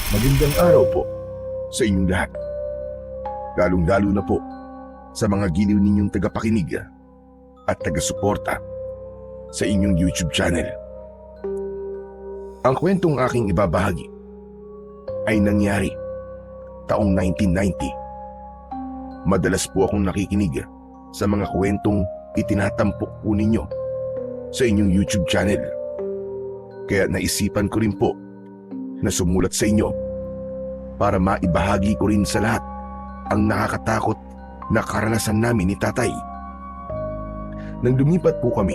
Magandang araw po sa inyong lahat. Lalong-lalo na po sa mga giliw ninyong tagapakinig at taga-suporta sa inyong YouTube channel. Ang kwentong aking ibabahagi ay nangyari taong 1990. Madalas po akong nakikinig sa mga kwentong itinatampok po ninyo sa inyong YouTube channel. Kaya naisipan ko rin po na sumulat sa inyo para maibahagi ko rin sa lahat ang nakakatakot na karanasan namin ni tatay. Nang lumipat po kami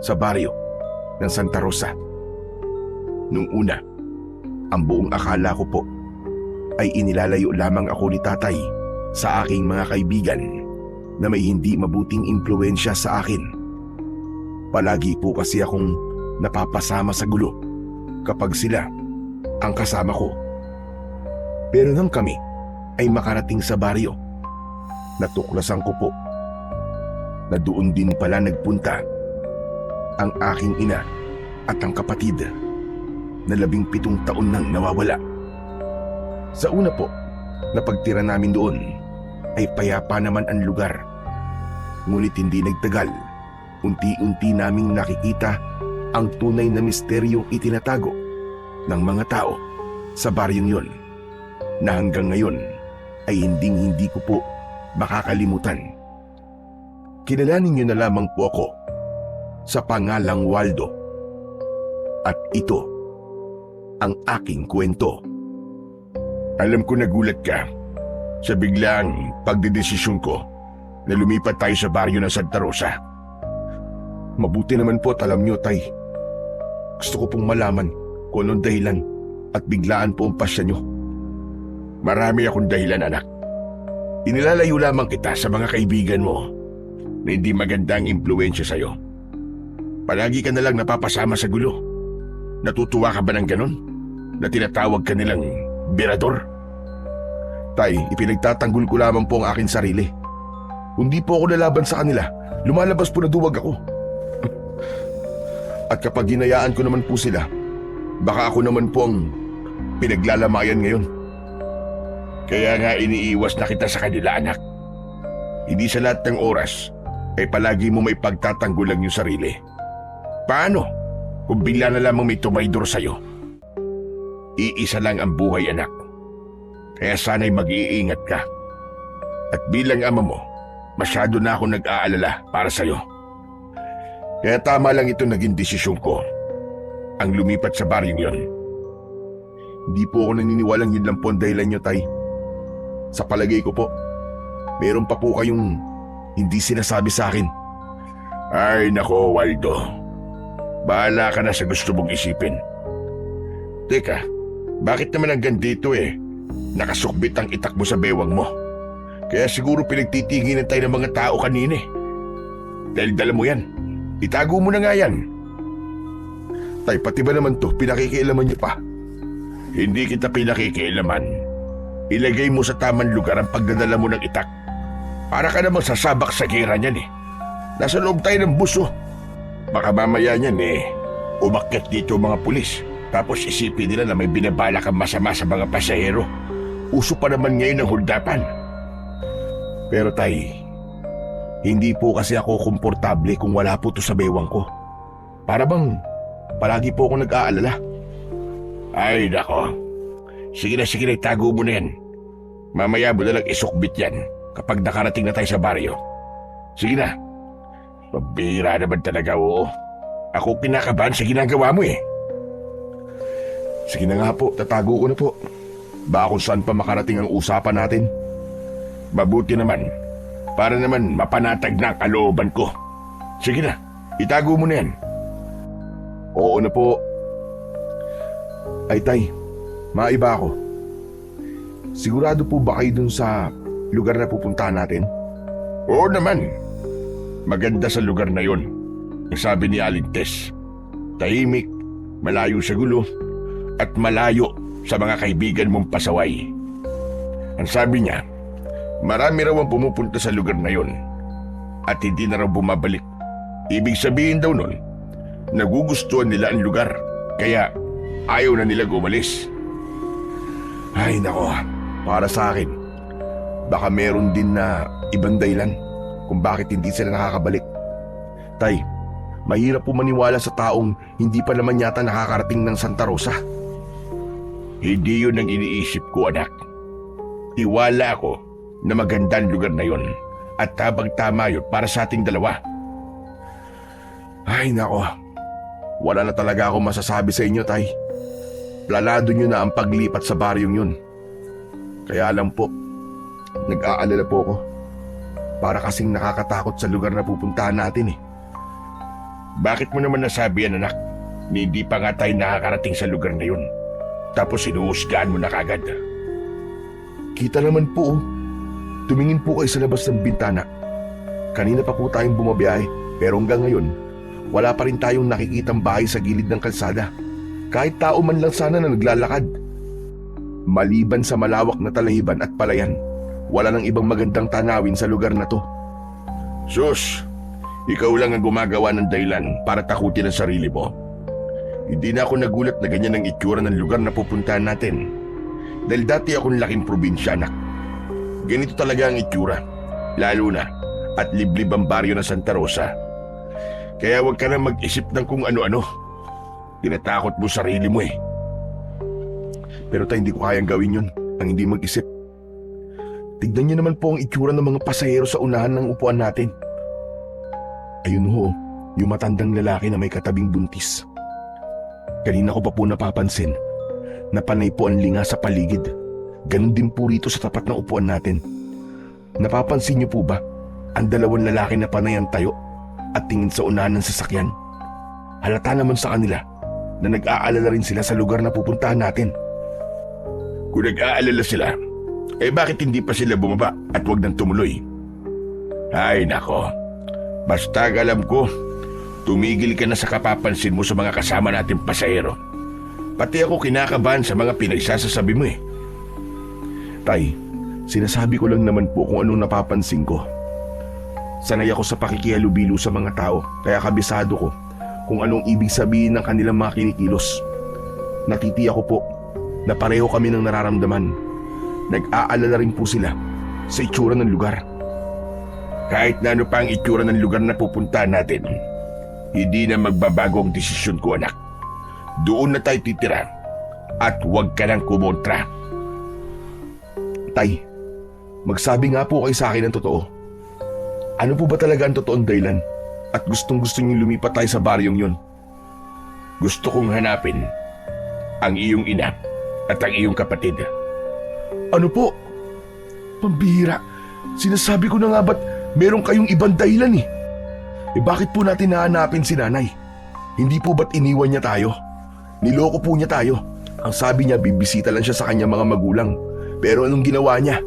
sa baryo ng Santa Rosa, nung una, ang buong akala ko po ay inilalayo lamang ako ni tatay sa aking mga kaibigan na may hindi mabuting impluensya sa akin. Palagi po kasi akong napapasama sa gulo kapag sila ang kasama ko. Pero nang kami ay makarating sa baryo, natuklasan ko po na doon din pala nagpunta ang aking ina at ang kapatid na 17 taon nang nawawala. Sa una po na pagtira namin doon ay payapa naman ang lugar. Ngunit hindi nagtagal, unti-unti naming nakikita ang tunay na misteryong itinatago ng mga tao sa baryong yon na hanggang ngayon ay hindi ko po makakalimutan. Kilalanin niyo na lamang po ako sa pangalang Waldo. At ito ang aking kwento. Alam ko nagulat ka sa biglang pagdedesisyon ko na lumipat tayo sa baryo ng Santa Rosa. Mabuti naman po at alam niyo, tay. Gusto ko pong malaman kung anong dahilan at biglaan po ang pasya niyo. Marami akong dahilan, anak. Inilalayo lamang kita sa mga kaibigan mo na hindi magandang impluensya sa'yo. Palagi ka nalang napapasama sa gulo. Natutuwa ka ba ng ganon? Na tinatawag ka nilang birador? Tay, ipinagtatanggol ko lamang po ang aking sarili. Hindi po ako lalaban sa kanila. Lumalabas po na duwag ako. At kapag hinayaan ko naman po sila, baka ako naman po ang pinaglalamayan ngayon. Kaya nga iniiwas na kita sa kanila, anak. Hindi sa lahat ng oras ay palagi mo may pagtatanggulan yung sarili. Paano kung bigla na lamang may tumaydor sa'yo? Iisa lang ang buhay, anak. Kaya sana'y mag-iingat ka. At bilang ama mo, masyado na ako nag-aalala para sa'yo. Kaya tama lang ito naging desisyon ko, ang lumipat sa baryong yon. Hindi po ako naniniwalang yun lang po ang dahilan nyo, tay. Sa palagay ko po, meron pa po kayong hindi sinasabi sa akin. Ay nako, Waldo. Bahala ka na sa gusto mong isipin. Teka, bakit naman hanggang dito nakasukbit ang itak mo sa bewang mo? Kaya siguro pinagtitinginan tayo ng mga tao kanina Dahil dala mo yan. Itago mo na nga yan. Tay, pati ba naman to, pinakikialaman niyo pa? Hindi kita pinakikialaman. Ilagay mo sa tamang lugar ang pagdadala mo ng itak. Para ka namang sasabak sa gira niyan Nasa loob tayo ng buso. Baka mamaya niyan umakyat dito mga pulis. Tapos isipin nila na may binabala kang masama sa mga pasahero. Uso pa naman ngayon ang huldapan. Pero tay, hindi po kasi ako komportable kung wala po to sa bewang ko. Para bang palagi po ako nag-aalala. Ay nako. Sige na, itago mo na yan. Mamaya mo na lang isukbit yan kapag nakarating na tayo sa baryo. Sige na. Pabira naman talaga, oo. Ako kinakabahan sa ginagawa mo Sige na nga po, tatago ko na po. Baka kung saan pa makarating ang usapan natin. Mabuti naman. Para naman mapanatag na ang kalooban ko. Sige na, itago mo na yan. Oo na po. Ay tay, maiba ako. Sigurado po ba kayo dun sa lugar na pupuntahan natin? Oo naman. Maganda sa lugar na yon. Ang sabi ni Aling Tess. Tahimik, malayo sa gulo, at malayo sa mga kaibigan mong pasaway. Ang sabi niya, marami raw ang pumupunta sa lugar na yon at hindi na raw bumabalik. Ibig sabihin daw nun, nagugustuhan nila ang lugar, kaya ayaw na nila umalis. Ay nako, para sa akin, baka meron din na ibang dahilan kung bakit hindi sila nakakabalik. Tay, mahirap po maniwala sa taong hindi pa naman yata nakakarating ng Santa Rosa. Hindi yun ang iniisip ko, anak. Tiwala ako na maganda ang lugar na yun at tabang-tama yun para sa ating dalawa. Ay nako, wala na talaga ako masasabi sa inyo, Tay. Planado nyo na ang paglipat sa baryong yun. Kaya lang po, nag-aalala po ako. Para kasing nakakatakot sa lugar na pupuntahan natin eh. Bakit mo naman nasabi yan, anak? Hindi pa nga tayo nakakarating sa lugar na yun. Tapos sinuhusgahan mo na kagad. Kita naman po, tumingin po kayo sa labas ng bintana. Kanina pa po tayong bumabiyahe, pero hanggang ngayon, wala pa rin tayong nakikitang bahay sa gilid ng kalsada. Kahit tao man lang sana na naglalakad. Maliban sa malawak na talahiban at palayan, wala nang ibang magandang tanawin sa lugar na to. Sus, ikaw lang ang gumagawa ng dahilan para takutin ang sarili mo. Hindi na ako nagulat na ganyan ang itsura ng lugar na pupuntahan natin. Dahil dati akong laking probinsya, anak. Ganito talaga ang itsura, lalo na at liblib ang baryo ng Santa Rosa. Kaya huwag ka na mag-isip ng kung ano-ano. Tinatakot mo sarili mo eh. Pero tayo hindi ko kayang gawin yun, ang hindi mag-isip. Tignan niyo naman po ang itsura ng mga pasahero sa unahan ng upuan natin. Ayun ho, yung matandang lalaki na may katabing buntis. Kanina ko pa po napapansin na panay po ang linga sa paligid. Ganon din po rito sa tapat ng upuan natin. Napapansin niyo po ba ang dalawang lalaki na panay ang tayo at tingin sa unahan ng sasakyan? Halata naman sa kanila na nag-aalala rin sila sa lugar na pupuntahan natin. Kung nag-aalala sila, eh bakit hindi pa sila bumaba at wag nang tumuloy? Ay nako, basta alam ko, tumigil ka na sa kapapansin mo sa mga kasama nating pasahero. Pati ako kinakabahan sa mga pinagsasasabi mo eh. Tay, sinasabi ko lang naman po kung anong napapansin ko. Sanay ako sa pakikihalubilo sa mga tao, kaya kabisado ko kung anong ibig sabihin ng kanilang mga kinikilos. Natitiyak ko po na pareho kami ng nararamdaman. Nag-aalala rin po sila sa itsura ng lugar. Kahit na ano pa ang itsura ng lugar na pupuntahan natin, hindi na magbabago ang desisyon ko, anak. Doon na tayo titira at huwag ka nang kumontra. Tay, magsabi nga po kayo sa akin ng totoo. Ano po ba talaga ang totoong dahilan at gustong-gusto niyong lumipat tayo sa baryong yun? Gusto kong hanapin ang iyong ina at ang iyong kapatid. Ano po? Pambihira, sinasabi ko na nga ba't meron kayong ibang dahilan eh? Eh bakit po natin nahanapin si nanay? Hindi po ba't iniwan niya tayo? Niloko po niya tayo. Ang sabi niya bibisita lang siya sa kanyang mga magulang. Pero anong ginawa niya?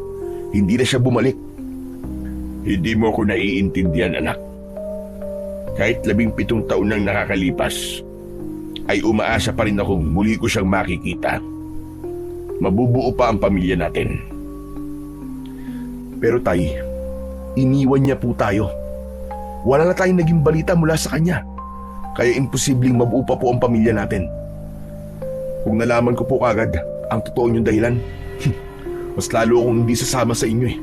Hindi na siya bumalik. Hindi mo ko naiintindihan, anak. Kahit 17 taon nang nakakalipas, ay umaasa pa rin akong muli ko siyang makikita. Mabubuo pa ang pamilya natin. Pero tay, iniwan niya po tayo. Wala na tayong naging balita mula sa kanya. Kaya imposibleng mabuo pa po ang pamilya natin. Kung nalaman ko po kagad ang totoo niyong dahilan, mas lalo akong hindi sasama sa inyo eh.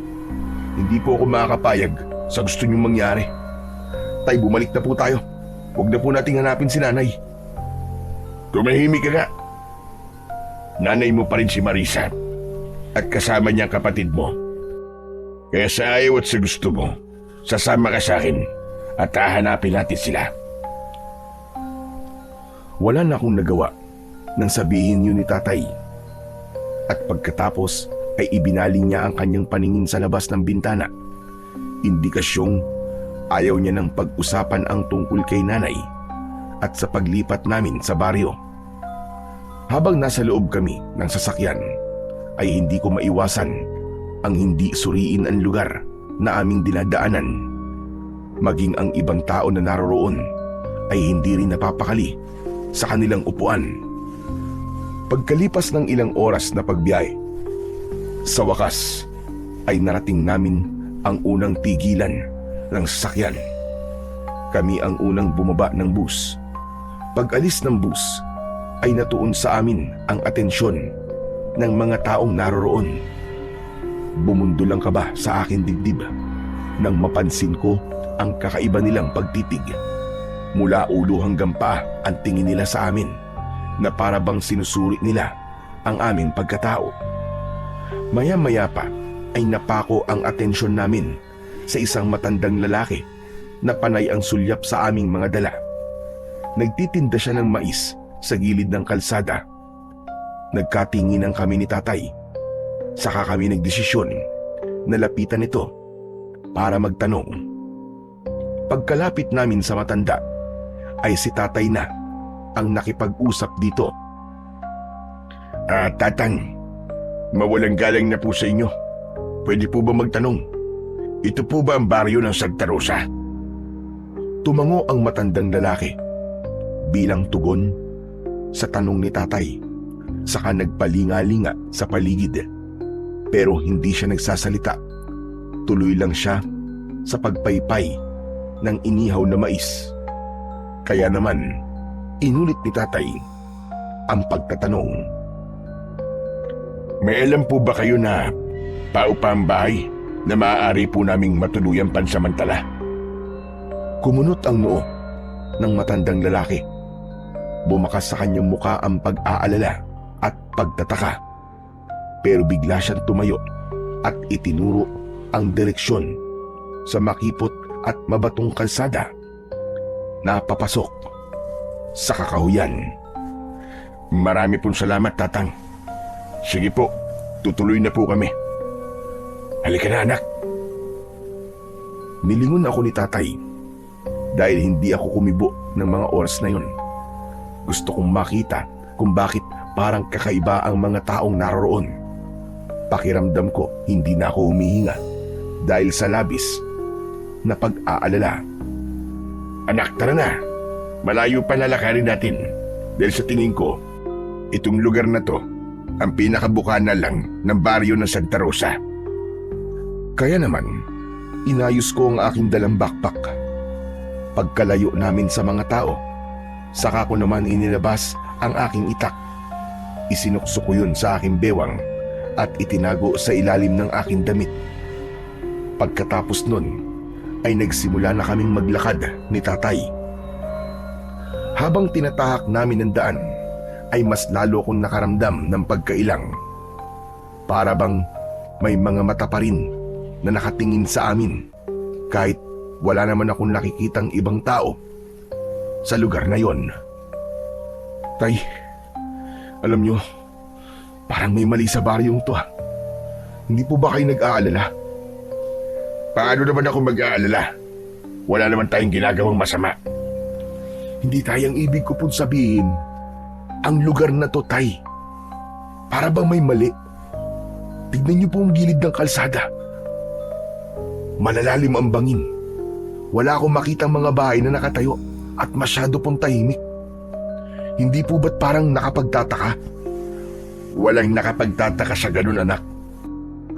Hindi po ako makakapayag sa gusto niyong mangyari. Tay, bumalik na po tayo. Huwag na po nating hanapin si nanay. Tumahimik ka nga. Nanay mo pa rin si Marisa at kasama niya ang kapatid mo. Kaya sa ayaw at sa gusto mo, sasama ka sa akin at hahanapin natin sila. Wala na akong nagawa nang sabihin yun ni tatay. At pagkatapos ay ibinaling niya ang kanyang paningin sa labas ng bintana. Indikasyong ayaw niya ng pag-usapan ang tungkol kay nanay at sa paglipat namin sa baryo. Habang nasa loob kami ng sasakyan, ay hindi ko maiwasan ang hindi suriin ang lugar na aming dinadaanan. Maging ang ibang tao na naroroon ay hindi rin napapakali sa kanilang upuan. Pagkalipas ng ilang oras na pagbiyahe, sa wakas ay narating namin ang unang tigilan ng sasakyan. Kami ang unang bumaba ng bus. Pag alis ng bus ay natuon sa amin ang atensyon ng mga taong naroroon. Bumundo lang kaba sa aking dibdib nang mapansin ko ang kakaiba nilang pagtitig. Mula ulo hanggang paa ang tingin nila sa amin na para bang sinusuri nila ang aming pagkatao. Maya-maya pa ay napako ang atensyon namin sa isang matandang lalaki na panay ang sulyap sa aming mga dala. Nagtitinda siya ng mais sa gilid ng kalsada. Nagkatinginan kami ni tatay. Saka kami nagdesisyon na lapitan ito para magtanong. Pagkalapit namin sa matanda ay si tatay na ang nakipag-usap dito. Tatang, mawalang galang na po sa inyo. Pwede po ba magtanong? Ito po ba ang baryo ng Santa Rosa? Tumango ang matandang lalaki bilang tugon sa tanong ni tatay. Saka nagpalinga-linga sa paligid. Pero hindi siya nagsasalita. Tuloy lang siya sa pagpaypay ng inihaw na mais. Kaya naman, inulit ni tatay ang pagtatanong. May alam po ba kayo na paupa ang bahay na maaari po naming matuluyang pansamantala? Kumunot ang noo ng matandang lalaki. Bumakas sa kanyang muka ang pag-aalala at pagtataka. Pero bigla siyang tumayo at itinuro ang direksyon sa makipot at mabatong kalsada na papasok sa kakahuyan. Marami pong salamat, tatang. Sige po, tutuloy na po kami. Halika na, anak. Nilingon ako ni tatay dahil hindi ako kumibo ng mga oras na yun. Gusto kong makita kung bakit parang kakaiba ang mga taong naroroon. Pakiramdam ko hindi na ako humihinga dahil sa labis na pag-aalala. Anak, tara na. Malayo pa lalakarin natin dahil sa tingin ko, itong lugar na to ang pinakabukana lang ng baryo ng Santa Rosa. Kaya naman, inayos ko ang aking dalang backpack. Pagkalayo namin sa mga tao, saka ko naman inilabas ang aking itak. Isinukso ko yun sa aking bewang at itinago sa ilalim ng aking damit. Pagkatapos nun, ay nagsimula na kaming maglakad ni tatay. Habang tinatahak namin ang daan, ay mas lalo kong nakaramdam ng pagkailang. Para bang may mga mata pa rin na nakatingin sa amin kahit wala naman akong nakikitang ibang tao sa lugar na yon. Tay, alam nyo, parang may mali sa baryong to. Hindi po ba kayo nag-aalala? Paano naman ako mag-aalala? Wala naman tayong ginagawang masama. Hindi tayong ibig ko pong sabihin, ang lugar na to, tay. Para bang may mali? Tignan niyo po ang gilid ng kalsada. Malalalim ang bangin. Wala akong makitang mga bahay na nakatayo at masyado pong tahimik. Hindi po ba't parang nakapagtataka? Walang nakapagtataka sa ganun, anak.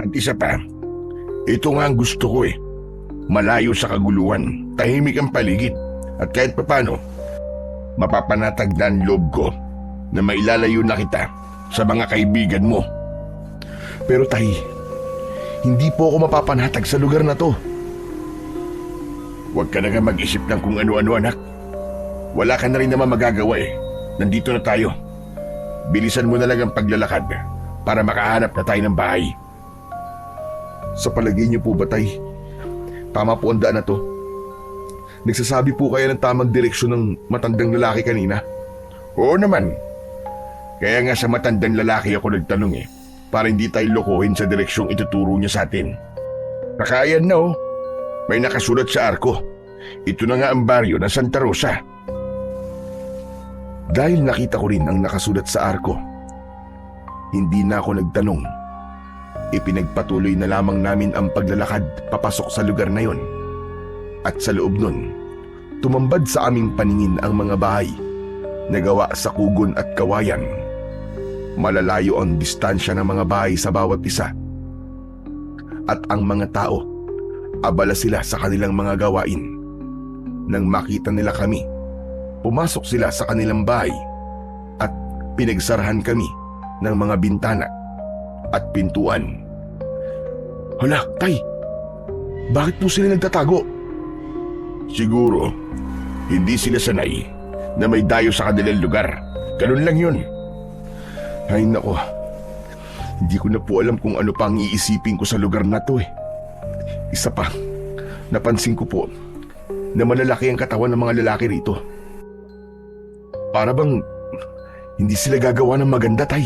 At isa pa, ito nga ang gusto ko eh. Malayo sa kaguluhan, tahimik ang paligid. At kahit papano, mapapanatag na ang loob ko na mailalayo na kita sa mga kaibigan mo. Pero tay, hindi po ako mapapanatag sa lugar na to. Huwag ka na nga mag-isip ng kung ano-ano, anak. Wala ka na rin naman magagawa eh. Nandito na tayo. Bilisan mo na lang ang paglalakad para makahanap na tayo ng bahay. Sa palagay niyo po ba, tay? Tama po ang daan na to. Nagsasabi po kaya ng tamang direksyon ng matandang lalaki kanina? Oo naman. Kaya nga sa matandang lalaki ako nagtanong eh, para hindi tayo lokohin sa direksyong ituturo niya sa atin. Nakayan na oh. May nakasulat sa arko. Ito na nga ang baryo ng Santa Rosa. Dahil nakita ko rin ang nakasulat sa arko, hindi na ako nagtanong. Ipinagpatuloy na lamang namin ang paglalakad papasok sa lugar na yon. At sa loob nun, tumambad sa aming paningin ang mga bahay na gawa sa kugon at kawayan. Malalayo ang distansya ng mga bahay sa bawat isa. At ang mga tao, abala sila sa kanilang mga gawain. Nang makita nila kami, pumasok sila sa kanilang bahay at pinagsarahan kami ng mga bintana at pintuan. Hala, tay! Bakit po sila nagtatago? Siguro, hindi sila sanay na may dayo sa kanilang lugar. Ganun lang yun. Ay nako, hindi ko na po alam kung ano pa ang iisipin ko sa lugar na to eh. Isa pa, napansin ko po na malalaki ang katawan ng mga lalaki rito. Para bang hindi sila gagawa ng maganda, tay.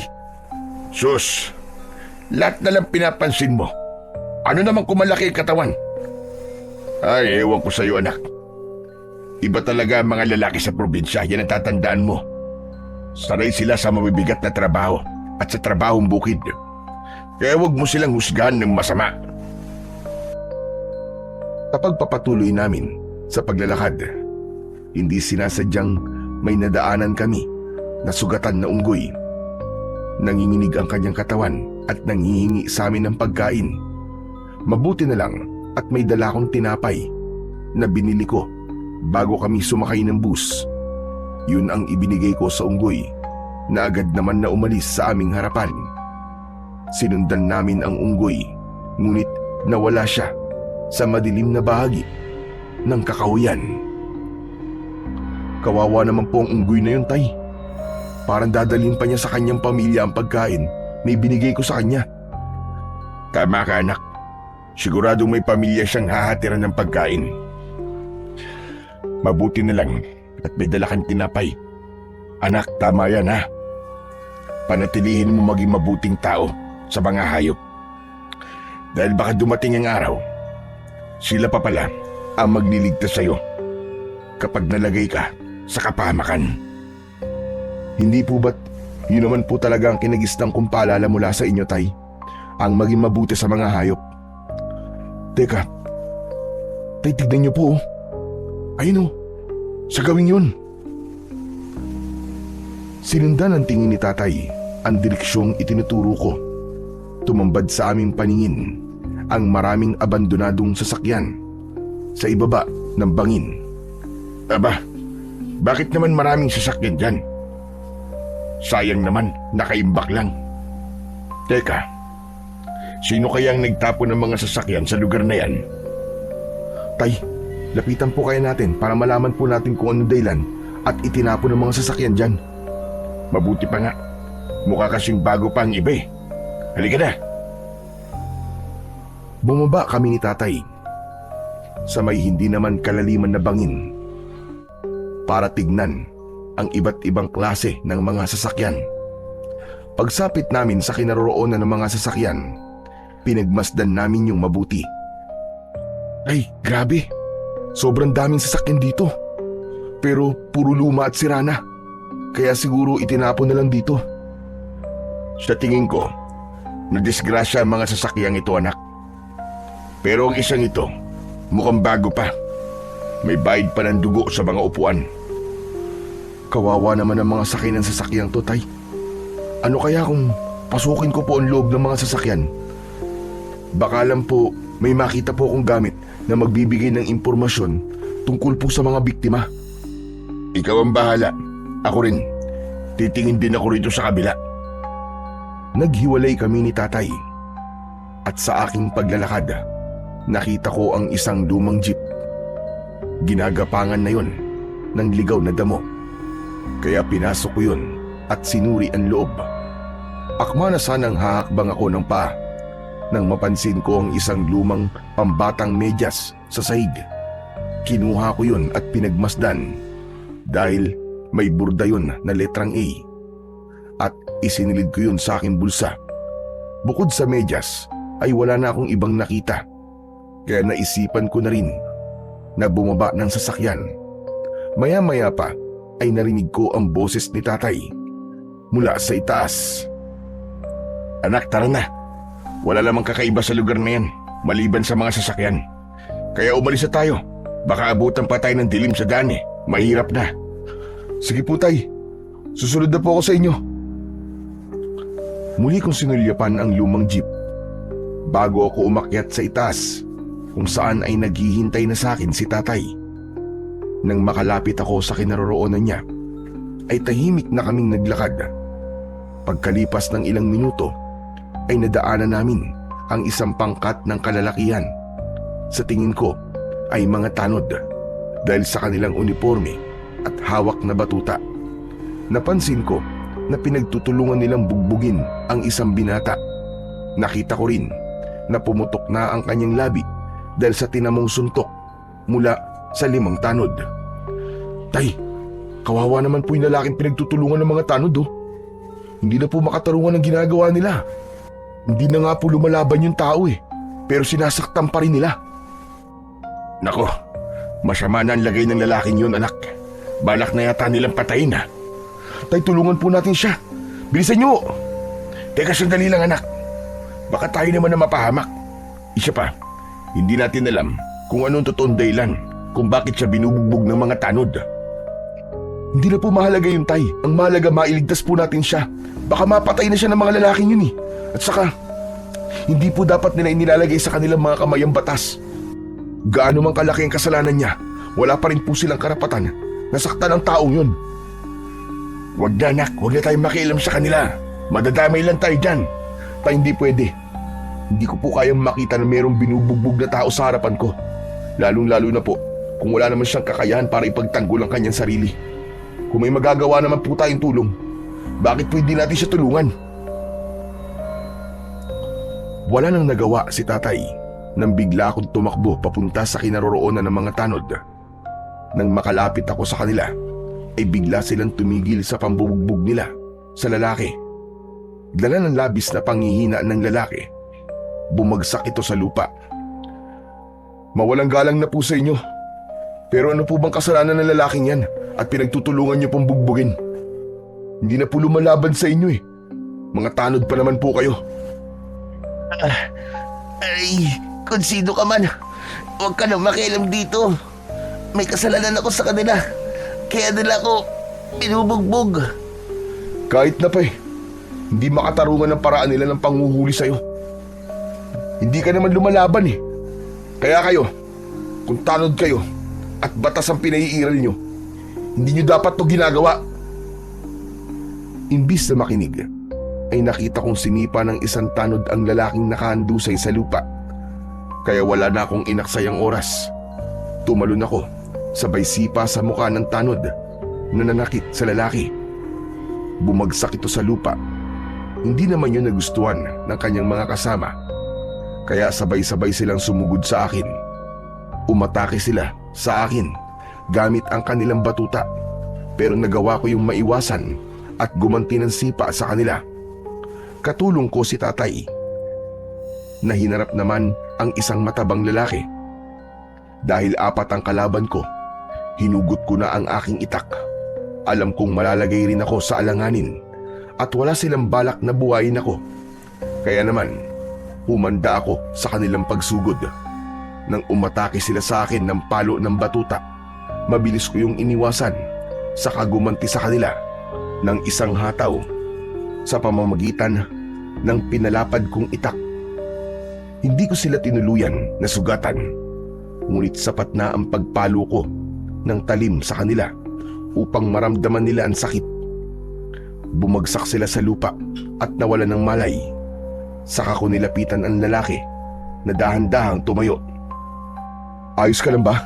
Sus, lahat na lang pinapansin mo. Ano naman kung malaki ang katawan? Ay, ewan ko sa'yo, anak. Iba talaga ang mga lalaki sa probinsya, yan ang tatandaan mo. Sanay sila sa mabibigat na trabaho at sa trabahong bukid. Kaya huwag mo silang husgahan ng masama. Kapag papatuloy namin sa paglalakad, hindi sinasadyang may nadaanan kami na sugatan na unggoy. Nanginginig ang kanyang katawan at nanghihingi sa amin ng pagkain. Mabuti na lang at may dala akong tinapay na binili ko bago kami sumakay ng bus. Yun ang ibinigay ko sa unggoy na agad naman na umalis sa aming harapan. Sinundan namin ang unggoy, ngunit nawala siya sa madilim na bahagi ng kakahuyan. Kawawa naman po ang unggoy na yun, tay. Parang dadalhin pa niya sa kanyang pamilya ang pagkain na ibinigay ko sa kanya. Tama ka, anak. Siguradong may pamilya siyang hahatiran ng pagkain. Mabuti na lang at may dala kang tinapay. Anak, tama yan ha. Panatilihin mo maging mabuting tao sa mga hayop. Dahil baka dumating ang araw, sila pa pala ang magliligtas sa'yo kapag nalagay ka sa kapahamakan. Hindi po ba't yun naman po talaga ang kinagisnang kong paalala mula sa inyo, tay? Ang maging mabuti sa mga hayop. Teka, tay, tignan niyo po. Ayun sa gawin yun. Sinundan ng tingin ni tatay ang direksyong itinuturo ko. Tumambad sa aming paningin ang maraming abandonadong sasakyan sa ibaba ng bangin. Aba, bakit naman maraming sasakyan dyan? Sayang naman, nakaimbak lang. Teka, sino kayang nagtapon ng mga sasakyan sa lugar na yan? Tay, lapitan po kaya natin para malaman po natin kung ano dahilan at itinapon ng mga sasakyan dyan. Mabuti pa nga, mukha kasing bago pa ang iba eh. Halika na. Bumaba kami ni tatay sa may hindi naman kalaliman na bangin para tignan ang iba't ibang klase ng mga sasakyan. Pagsapit namin sa kinaroroonan ng mga sasakyan, pinagmasdan namin yung mabuti. Ay, grabe! Sobrang daming sasakyan dito. Pero puro luma at sira na. Kaya siguro itinapon na lang dito. Sa tingin ko, nadisgrasya ang mga sasakyang ito, anak. Pero ang isang ito, mukhang bago pa. May bayad pa ng dugo sa mga upuan. Kawawa naman ang mga sakay ng sasakyang to, tay. Ano kaya kung pasukin ko po ang loob ng mga sasakyan? Baka lang po may makita po akong gamit na magbibigay ng impormasyon tungkol po sa mga biktima. Ikaw ang bahala. Ako rin. Titingin din ako rito sa kabila. Naghiwalay kami ni tatay. At sa aking paglalakad, nakita ko ang isang lumang jeep. Ginagapangan na yon ng ligaw na damo. Kaya pinasok ko yun at sinuri ang loob. Akma na sanang hahakbang ako ng paa nang mapansin ko ang isang lumang pambatang medyas sa sahig. Kinuha ko yun at pinagmasdan dahil may burda yun na letrang A at isinilid ko yun sa aking bulsa. Bukod sa medyas ay wala na akong ibang nakita, kaya naisipan ko na rin na bumaba ng sasakyan. Maya-maya pa ay narinig ko ang boses ni tatay mula sa itaas. Anak, tara na. Wala lamang kakaiba sa lugar na yan maliban sa mga sasakyan. Kaya umalis na tayo. Baka abutan pa tayo ng dilim sa daan eh. Mahirap na. Sige po, tay. Susunod na po ako sa inyo. Muli kong sinulyapan ang lumang jeep bago ako umakyat sa itaas kung saan ay naghihintay na sa akin si tatay. Nang makalapit ako sa kinaroroonan niya, ay tahimik na kaming naglakad. Pagkalipas ng ilang minuto, ay nadaanan namin ang isang pangkat ng kalalakihan. Sa tingin ko ay mga tanod dahil sa kanilang uniforme at hawak na batuta. Napansin ko na pinagtutulungan nilang bugbugin ang isang binata. Nakita ko rin na pumutok na ang kanyang labi dahil sa tinamong suntok mula sa 5 tanod. Tay, kawawa naman po yung lalaking pinagtutulungan ng mga tanod oh. Hindi na po makatarungan ang ginagawa nila. Hindi na nga po lumalaban yung tao pero sinasaktan pa rin nila. Nako, masama na ang lagay ng lalaking yun, anak. Balak na yata nilang patayin ha. Tay, tulungan po natin siya. Bilisan niyo. Teka, sandali lang anak. Baka tayo naman na mapahamak. Isa pa, hindi natin alam kung anong totoong dahilan kung bakit siya binubugbog ng mga tanod. Hindi na po mahalaga yun, Tay. Ang mahalaga, mailigtas po natin siya. Baka mapatay na siya ng mga lalaking yun At saka, hindi po dapat nila inilalagay sa kanilang mga kamay ang batas. Gaano man kalaki ang kasalanan niya, wala pa rin po silang karapatan na saktan ang taong yun. Wag na anak, huwag na tayong makialam sa kanila. Madadamay lang tayo dyan. Tay, hindi pwede. Hindi ko po kayang makita na mayroong binubugbog na tao sa harapan ko. Lalong-lalo na po kung wala naman siyang kakayahan para ipagtanggol ang kanyang sarili. Kung may magagawa naman po tayong tulong, bakit po hindi natin siya tulungan? Wala nang nagawa si tatay nang bigla akong tumakbo papunta sa kinaroroonan ng mga tanod. Nang makalapit ako sa kanila, ay bigla silang tumigil sa pambubugbog nila sa lalaki. Dala ng labis na panghihina ng lalaki, bumagsak ito sa lupa. Mawalang galang na po sa inyo. Pero ano po bang kasalanan ng lalaking yan at pinagtutulungan niyo pong bugbugin? Hindi na po lumalaban sa inyo Mga tanod pa naman po kayo. Ay, kung sino ka man, huwag ka nang makialam dito. May kasalanan ako sa kanila, kaya nila ako binubugbog. Kahit na pa hindi makatarungan ng paraan nila ng panghuhuli sa'yo. Hindi ka naman lumalaban Kaya kayo, kung tanod kayo at batas ang pinaiiral nyo, hindi nyo dapat to ginagawa. Imbis na makinig, ay nakita kong sinipa ng isang tanod ang lalaking nakahandusay sa lupa. Kaya wala na akong inaksayang oras. Tumalon ako, sabay sipa sa mukha ng tanod na nanakit sa lalaki. Bumagsak ito sa lupa. Hindi naman yun nagustuhan ng kanyang mga kasama. Kaya sabay-sabay silang sumugod sa akin. Umatake sila sa akin gamit ang kanilang batuta. Pero nagawa ko yung maiwasan at gumanti ng sipa sa kanila. Katulong ko si tatay. Nahinarap naman ang isang matabang lalaki. Dahil 4 ang kalaban ko, hinugot ko na ang aking itak. Alam kong malalagay rin ako sa alanganin at wala silang balak na buhayin ako. Kaya naman, humanda ako sa kanilang pagsugod. Nang umatake sila sa akin ng palo ng batuta, mabilis ko yung iniwasan, saka gumanti sa kanila ng isang hataw sa pamamagitan ng pinalapad kong itak. Hindi ko sila tinuluyan na sugatan, ngunit sapat na ang pagpalo ko ng talim sa kanila upang maramdaman nila ang sakit. Bumagsak sila sa lupa at nawalan ng malay. Saka ko nilapitan ang lalaki na dahan-dahang tumayo. Ayos ka lang ba?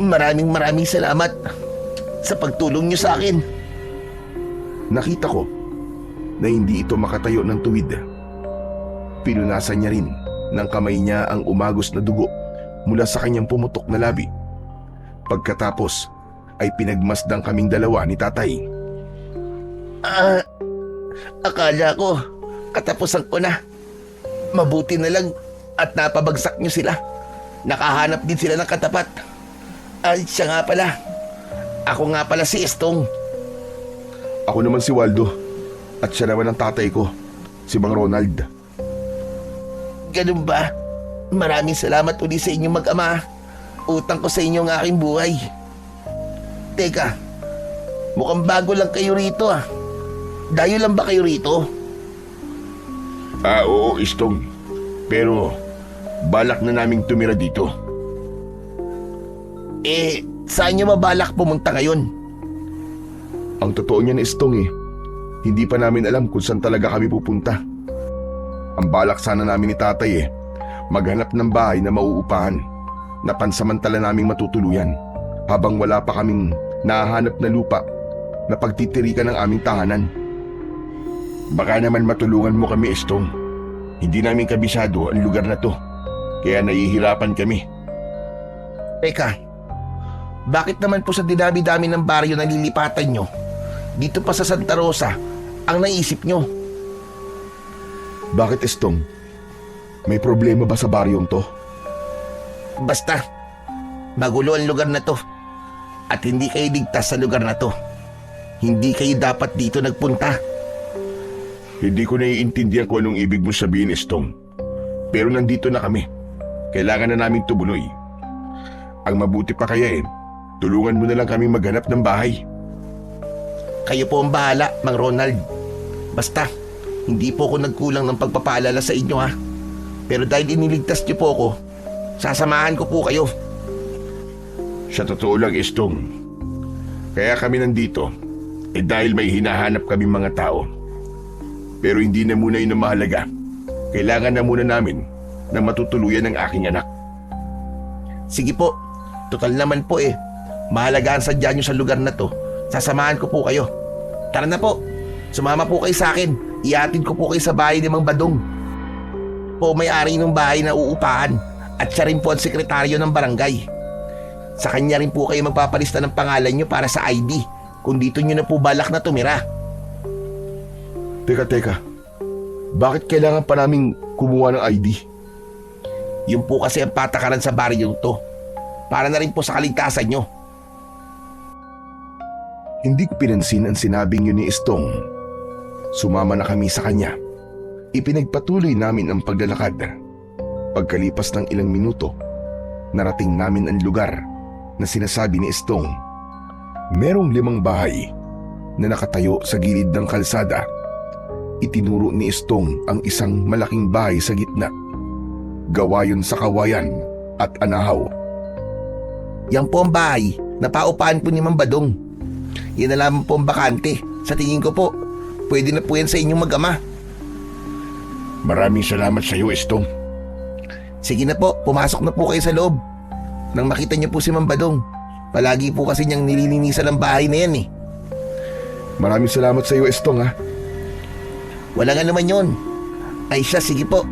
Maraming salamat sa pagtulong niyo sa akin. Nakita ko na hindi ito makatayo ng tuwid. Pinunasan niya rin ng kamay niya ang umagos na dugo mula sa kanyang pumutok na labi. Pagkatapos ay pinagmasdang kaming dalawa ni tatay. Akala ko katapusan ko na. Mabuti na lang at napabagsak niyo sila. Nakahanap din sila ng katapat. Ay, siya nga pala. Ako nga pala si Estong. Ako naman si Waldo. At siya naman ang tatay ko, si Mang Ronald. Ganun ba? Maraming salamat ulit sa inyong mag-ama. Utang ko sa inyo ang aking buhay. Teka, mukhang bago lang kayo rito Dayo lang ba kayo rito? Oo, Estong. Pero balak na naming tumira dito. Saan nyo mabalak pumunta ngayon? Ang totoo niyan, Estong hindi pa namin alam kung saan talaga kami pupunta. Ang balak sana namin ni tatay maghanap ng bahay na mauupahan na pansamantala naming matutuluyan habang wala pa kaming nahahanap na lupa na pagtitirikan ng aming tahanan. Baka naman matulungan mo kami, Estong. Hindi namin kabisado ang lugar na to, kaya nahihirapan kami. Teka, bakit naman po sa dinami-dami ng baryo na lilipatan nyo, dito pa sa Santa Rosa, ang naisip nyo? Bakit, Estong? May problema ba sa baryong to? Basta, magulo ang lugar na to. At hindi kayo ligtas sa lugar na to. Hindi kayo dapat dito nagpunta. Hindi ko naiintindihan kung anong ibig mo sabihin, Estong. Pero nandito na kami. Kailangan na naming tumuloy. Ang mabuti pa kaya tulungan mo na lang kami maghanap ng bahay. Kayo po ang bahala, Mang Ronald. Basta, hindi po ako nagkulang ng pagpapaalala sa inyo ha. Pero dahil iniligtas niyo po ako, sasamahan ko po kayo. Sa totoo lang, Estong, kaya kami nandito dahil may hinahanap kami mga tao. Pero hindi na muna yun ang mahalaga. Kailangan na muna namin na matutuluyan ng aking anak. Sige po, total naman po mahalaga ang sadya nyo sa lugar na to. Sasamahan ko po kayo. Tara na po, sumama po kayo sa akin. Iatid ko po kayo sa bahay ni Mang Badong. Po may-ari ng bahay na uupahan at siya rin po ang sekretaryo ng barangay. Sa kanya rin po kayo magpapalista ng pangalan nyo para sa ID kung dito nyo na po balak na tumira. Teka. Bakit kailangan pa naming kumuha ng ID? Yun po kasi ang patakaran sa baryong to. Para na rin po sa kaligtasan nyo. Hindi ko pinansin ang sinabing yun ni Estong. Sumama na kami sa kanya. Ipinagpatuloy namin ang paglalakad. Pagkalipas ng ilang minuto, narating namin ang lugar na sinasabi ni Estong. Merong 5 bahay na nakatayo sa gilid ng kalsada. Itinuro ni Estong ang isang malaking bahay sa gitna. Gawa yun sa kawayan at anahaw. Yan po ang bahay na paupahan po ni Mang Badong. Yan na lamang po ang bakante. Sa tingin ko po, pwede na po yan sa inyong mag-ama. Maraming salamat sa iyo, Estong. Sige na po, pumasok na po kayo sa loob. Nang makita niyo po si Mang Badong, palagi po kasi niyang nililinisan ang bahay na yan Maraming salamat sa iyo, Estong ha. Wala nga naman yun. Ay siya, sige po.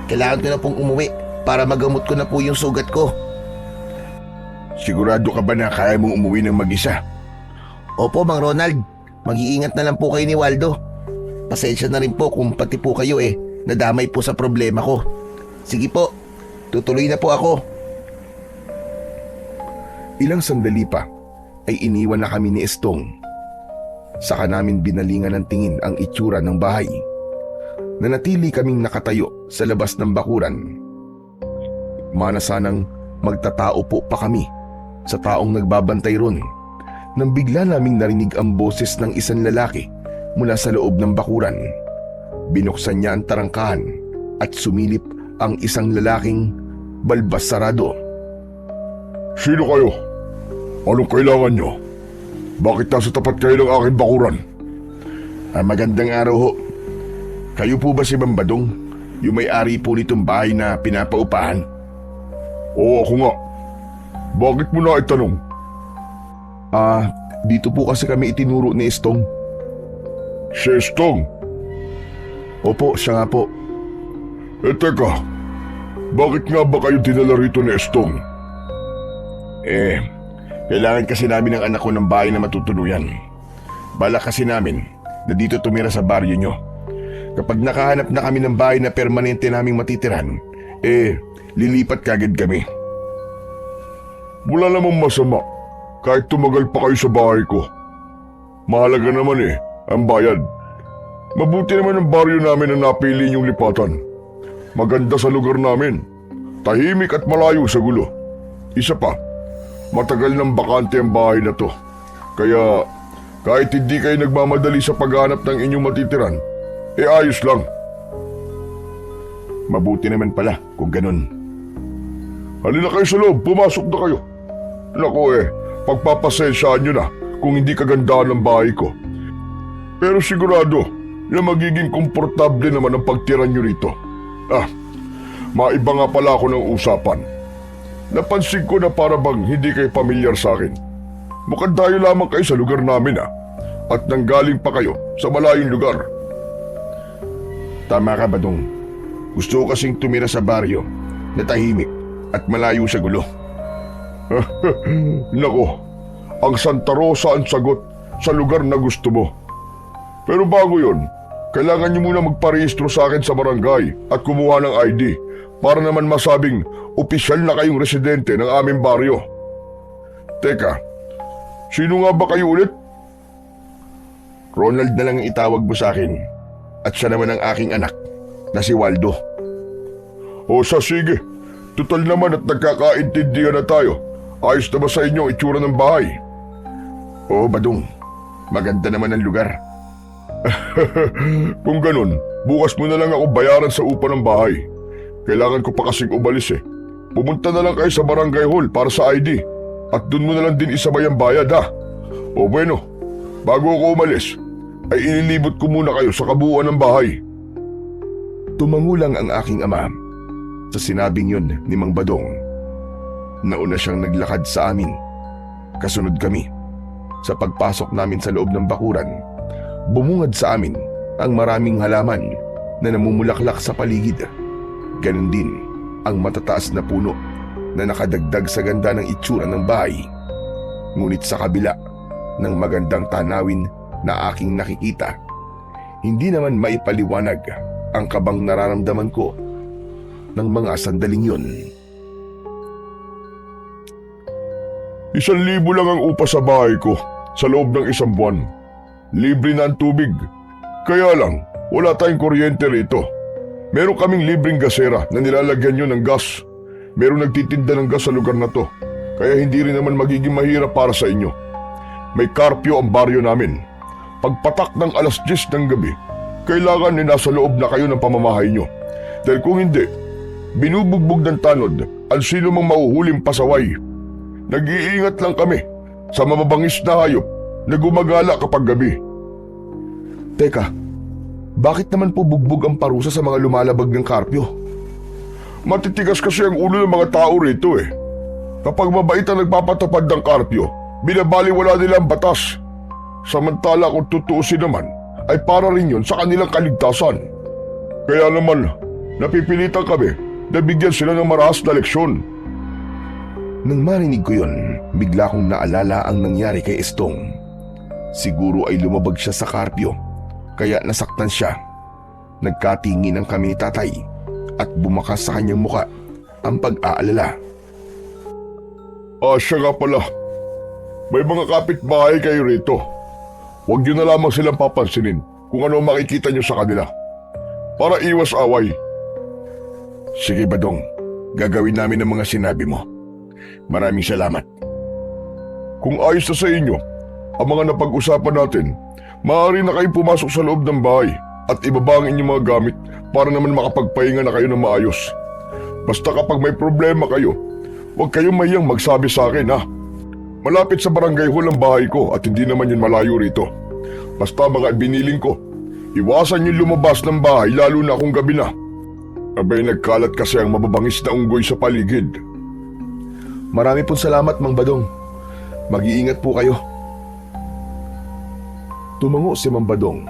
Kailangan ko na pong umuwi para magamot ko na po yung sugat ko. Sigurado ka ba na kaya mong umuwi ng mag-isa? Opo, Mang Ronald. Mag-iingat na lang po kayo ni Waldo. Pasensya na rin po kung pati po kayo nadamay po sa problema ko. Sige po, tutuloy na po ako. Ilang sandali pa ay iniwan na kami ni Estong. Saka namin binalingan ng tingin ang itsura ng bahay. Nanatili kaming nakatayo sa labas ng bakuran. Mana sanang magtatao po pa kami sa taong nagbabantay ron nang bigla naming narinig ang boses ng isang lalaki mula sa loob ng bakuran. Binuksan niya ang tarangkahan at sumilip ang isang lalaking balbas sarado. Sino kayo? Anong kailangan nyo? Bakit nasa tapat kayo ng aking bakuran? Magandang araw ho. Kayo po ba si Mang Badong? Yung may-ari po nitong bahay na pinapaupahan? Oo, ako nga. Bakit mo na itanong? Dito po kasi kami itinuro ni Estong. Si Estong? Opo, siya nga po. Teka, bakit nga ba kayo dinala rito ni Estong? Kailangan kasi namin ng anak ko ng bahay na matutuluyan. Balak kasi namin na dito tumira sa baryo nyo. Kapag nakahanap na kami ng bahay na permanente naming matitiran, lilipat kagad kami. Wala namang masama kahit tumagal pa kayo sa bahay ko. Mahalaga naman ang bayad. Mabuti naman ang baryo namin na napili niyong lipatan. Maganda sa lugar namin. Tahimik at malayo sa gulo. Isa pa, matagal nang bakante ang bahay na to. Kaya kahit hindi kayo nagmamadali sa paghanap ng inyong matitiran, ayos lang. Mabuti naman pala kung ganun. Halina kayo sa loob, pumasok na kayo. Naku pagpapasensyaan nyo na kung hindi kagandahan ng bahay ko. Pero sigurado, na magiging komportable naman ang pagtira nyo rito. Maiba nga pala ako ng usapan. Napansin ko na para bang hindi kayo pamilyar sa akin. Mukhang dayo lamang kayo sa lugar namin at nanggaling pa kayo sa malayong lugar. Tama ka, Badong. Gusto ko kasing tumira sa baryo na tahimik at malayo sa gulo. Nako, ang Santa Rosa ang sagot sa lugar na gusto mo. Pero bago yon, kailangan niyo muna magparehistro sa akin sa barangay at kumuha ng ID para naman masabing opisyal na kayong residente ng aming baryo. Teka, sino nga ba kayo ulit? Ronald na lang ang itawag mo sa akin at siya naman ang aking anak na si Waldo. O sige, tutal naman at nagkakaintindihan na tayo. Ayos na ba sa inyo ang itsura ng bahay? Oo, Badong. Maganda naman ang lugar. Kung ganun, bukas mo na lang ako bayaran sa upa ng bahay. Kailangan ko pa kasing umalis Pumunta na lang kayo sa barangay hall para sa ID at dun mo na lang din isabay ang bayad O bueno, bago ako umalis, ay inilibot ko muna kayo sa kabuuan ng bahay. Tumangulang ang aking ama sa sinabing yun ni Mang Badong. Nauna siyang naglakad sa amin. Kasunod kami. Sa pagpasok namin sa loob ng bakuran, bumungad sa amin ang maraming halaman na namumulaklak sa paligid. Ganon din ang matataas na puno na nakadagdag sa ganda ng itsura ng bahay. Ngunit sa kabila ng magandang tanawin na aking nakikita, hindi naman maipaliwanag ang kabang nararamdaman ko ng mga sandaling yun. 1,000 lang ang upa sa bahay ko sa loob ng 1 buwan. Libre na ang tubig. Kaya lang, wala tayong kuryente rito. Meron kaming libreng gasera na nilalagyan nyo ng gas. Meron nagtitinda ng gas sa lugar na to, kaya hindi rin naman magiging mahirap para sa inyo. May karpyo ang baryo namin. Pagpatak ng 10:00 ng gabi, kailangan na nasa loob na kayo ng pamamahay nyo. Dahil kung hindi, binubugbog ng tanod ang sino mang mahuhuling pasaway. Nag-iingat lang kami sa mababangis na hayop na gumagala kapag gabi. Teka, bakit naman po bugbog ang parusa sa mga lumalabag ng karpyo? Matitigas kasi ang ulo ng mga tao rito Kapag mabait ang nagpapatupad ng karpyo, binabaliwala nila ang batas. Samantala kung tutuusin naman, ay para rin yun sa kanilang kaligtasan. Kaya naman, napipilitan kami na bigyan sila ng marahas na leksyon. Nang marinig ko yun, bigla kong naalala ang nangyari kay Estong. Siguro ay lumabag siya sa karpyo, kaya nasaktan siya. Nagkatingin ang kami ni tatay at bumakas sa kanyang muka ang pag-aalala. Siya nga pala. May mga kapitbahay kayo rito. Huwag niyo na lamang silang papansinin kung ano makikita niyo sa kanila. Para iwas away. Sige, Badong. Gagawin namin ang mga sinabi mo. Maraming salamat. Kung ayos na sa inyo ang mga napag-usapan natin, maaari na kayong pumasok sa loob ng bahay at ibaba ang inyong mga gamit para naman makapagpahinga na kayo ng maayos. Basta kapag may problema kayo, huwag kayong mahiyang magsabi sa akin Malapit sa barangay hall ang bahay ko at hindi naman yun malayo rito. Basta mga biniling ko, iwasan yung lumabas ng bahay lalo na kung gabi na. Abay nagkalat kasi ang mababangis na unggoy sa paligid. Marami pong salamat, Mang Badong. Mag-iingat po kayo. Tumango si Mang Badong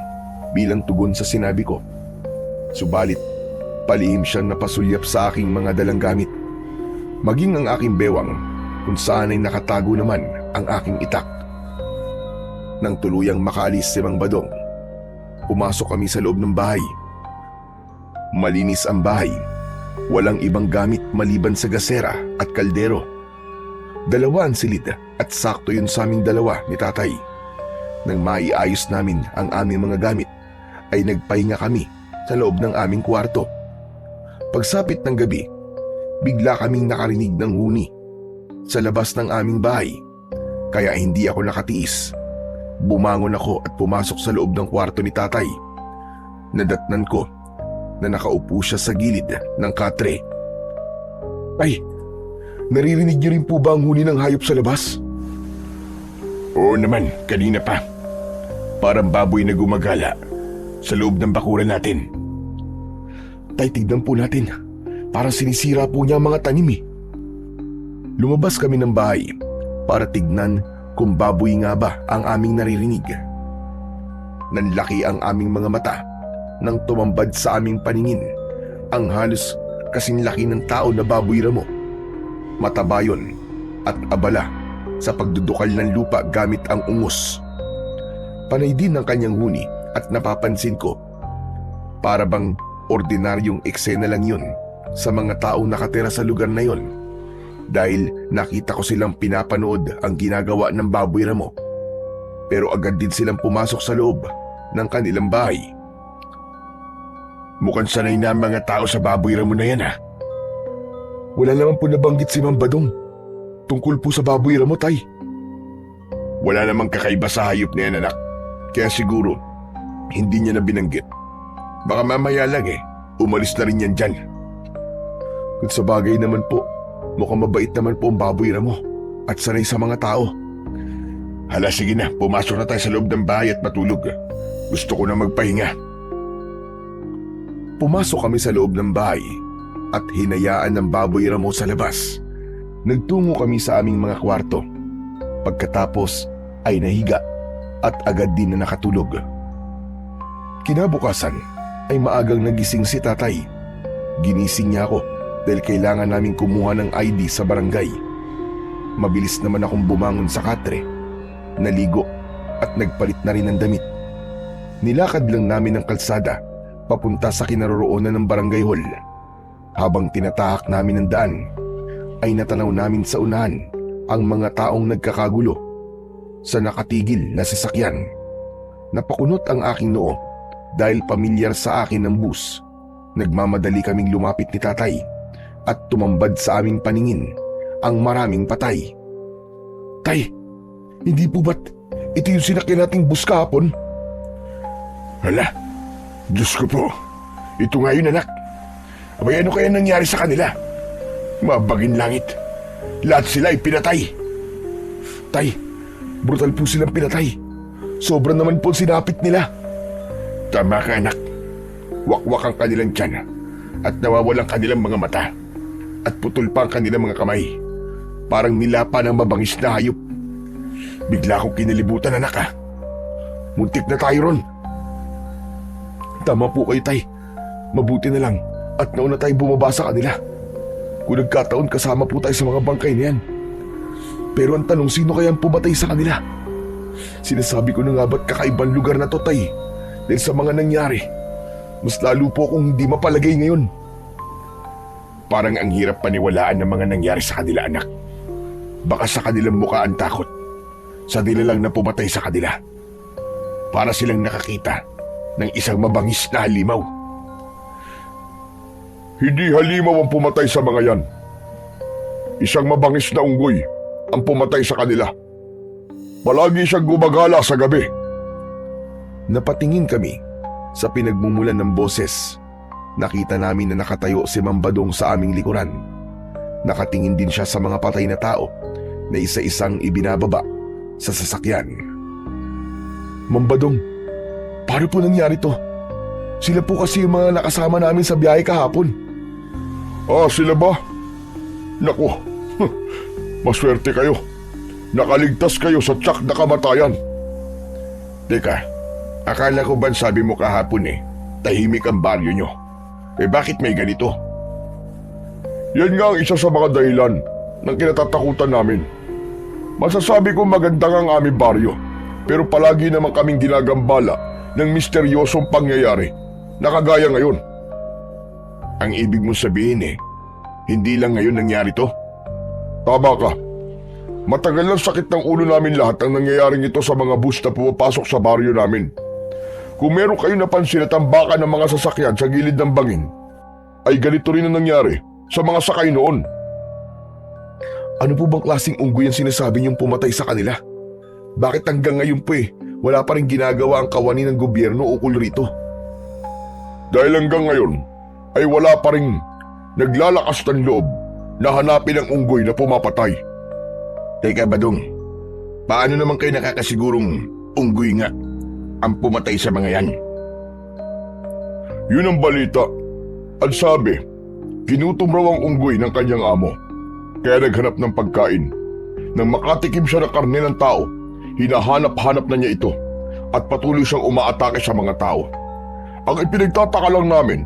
bilang tugon sa sinabi ko. Subalit, palihim siyang napasulyap sa aking mga dalang gamit. Maging ang aking bewang kung saan ay nakatago naman ang aking itak. Nang tuluyang makaalis si Mang Badong, pumasok kami sa loob ng bahay. Malinis ang bahay. Walang ibang gamit maliban sa gasera at kaldero. 2 ang silid at sakto yun sa aming 2 ni tatay. Nang maiayos namin ang aming mga gamit, ay nagpahinga kami sa loob ng aming kwarto. Pagsapit ng gabi, bigla kaming nakarinig ng huni sa labas ng aming bahay, kaya hindi ako nakatiis. Bumangon ako at pumasok sa loob ng kwarto ni tatay. Nadatnan ko na nakaupo siya sa gilid ng katre. Ay, naririnig niyo rin po ba ang huni ng hayop sa labas? Oo naman, kanina pa. Parang baboy na gumagala. sa loob ng bakuran natin. Tay, tignan po natin. Parang sinisira po niya ang mga tanim eh. Lumabas kami ng bahay para tignan kung baboy nga ba ang aming naririnig. Nanlaki ang aming mga mata nang tumambad sa aming paningin ang halos kasing laki ng tao na baboy ramo. Mataba yun at abala sa pagdudukal ng lupa gamit ang ungos. Panay din ang kanyang huni at napapansin ko para bang ordinaryong eksena lang yun sa mga taong nakatira sa lugar na yon, dahil nakita ko silang pinapanood ang ginagawa ng baboy ramo. Pero agad din silang pumasok sa loob ng kanilang bahay. Mukhang sanay na ang mga tao sa baboy ramo na yan, ha? Wala naman po nabanggit si Ma'am Badong tungkol po sa baboy ramo, tay. Wala namang kakaiba sa hayop na yan, anak. Kaya siguro hindi niya na binanggit. Baka mamaya lang umalis na rin yan dyan. Kung sa bagay naman po, mukhang mabait naman po ang baboy ramo at sanay sa mga tao. Hala, sige na, pumasok na tayo sa loob ng bahay at matulog. Gusto ko na magpahinga. Pumasok kami sa loob ng bahay at hinayaan ng baboy ramo sa labas. Nagtungo kami sa aming mga kwarto. Pagkatapos ay nahiga at agad din na nakatulog. Kinabukasan ay maagang nagising si tatay. Ginising niya ako dahil kailangan naming kumuha ng ID sa barangay. Mabilis naman akong bumangon sa katre, naligo at nagpalit na rin ng damit. Nilakad lang namin ang kalsada papunta sa kinaroroonan ng barangay hall. Habang tinatahak namin ang daan, ay natanaw namin sa unahan ang mga taong nagkakagulo sa nakatigil na sasakyan. Napakunot ang aking noo dahil pamilyar sa akin ang bus. Nagmamadali kaming lumapit ni tatay at tumambad sa aming paningin ang maraming patay. Tay, hindi po ba't ito yung sinakyan nating bus kahapon? Hala, Diyos ko po, ito nga yun, anak. Abay, ano kaya nangyari sa kanila? Mabagin langit, lahat sila ay pinatay. Tay, brutal po silang pinatay. Sobra naman po sinapit nila. Tama ka, anak. Wakwak ang kanilang tiyan at nawawalang kanilang mga mata at putol pa ang kanilang mga kamay. Parang nilapa ng mabangis na hayop. Bigla akong kinalibutan, anak, ha. Muntik na tayo ron. Tama po kayo, tay. Mabuti na lang at nauna tayong bumaba sa kanila. Kung nagkataon, kasama po tayo sa mga bangkay na yan. Pero ang tanong, sino kaya ang pumatay sa kanila? Sinasabi ko na nga ba't kakaibang lugar na to, tay? Dahil sa mga nangyari, mas lalo po akong hindi mapalagay ngayon. Parang ang hirap paniwalaan ng mga nangyari sa kanila, anak. Baka sa kanilang mukha ang takot. Sa nila lang na pumatay sa kanila. Para silang nakakita ng isang mabangis na halimaw. Hindi halimaw ang pumatay sa mga yan. Isang mabangis na unggoy ang pumatay sa kanila. Palagi siyang gumagala sa gabi. Napatingin kami sa pinagmumulan ng boses. Nakita namin na nakatayo si Ma'am Badong sa aming likuran. Nakatingin din siya sa mga patay na tao na isa-isang ibinababa sa sasakyan. Ma'am Badong, paano po nangyari to? Sila po kasi yung mga nakasama namin sa biyahe kahapon. Ah, sila ba? Naku, maswerte kayo. Nakaligtas kayo sa tiyak na kamatayan. Teka, akala ko ba sabi mo kahapon tahimik ang baryo nyo? Bakit may ganito? Yan nga ang isa sa mga dahilan ng kinatatakutan namin. Masasabi ko magandang ang aming baryo, pero palagi naman kaming ginagambala ng misteryosong pangyayari na kagaya ngayon. Ang ibig mong sabihin hindi lang ngayon nangyari to? Tama ka. Matagal ng sakit ng ulo namin lahat ang nangyayaring ito sa mga bus na pumapasok sa baryo namin. Kung meron kayo napansin na tambakan ng mga sasakyan sa gilid ng bangin, ay ganito rin ang nangyari sa mga sakay noon. Ano po bang klaseng unggoy ang sinasabi niyong pumatay sa kanila? Bakit hanggang ngayon po wala pa rin ginagawa ang kawani ng gobyerno ukol rito? Dahil hanggang ngayon ay wala pa rin naglalakas ng loob na hanapin ang unggoy na pumapatay. Teka, Badong, paano naman kayo nakakasigurong unggoy nga ang pumatay sa mga yan? Yun ang balita. At sabi, ginutom raw ang unggoy ng kanyang amo. Kaya naghanap ng pagkain. Nang makatikim siya ng karne ng tao, hinahanap-hanap na niya ito at patuloy siyang umaatake sa mga tao. Ang ipinagtataka lang namin,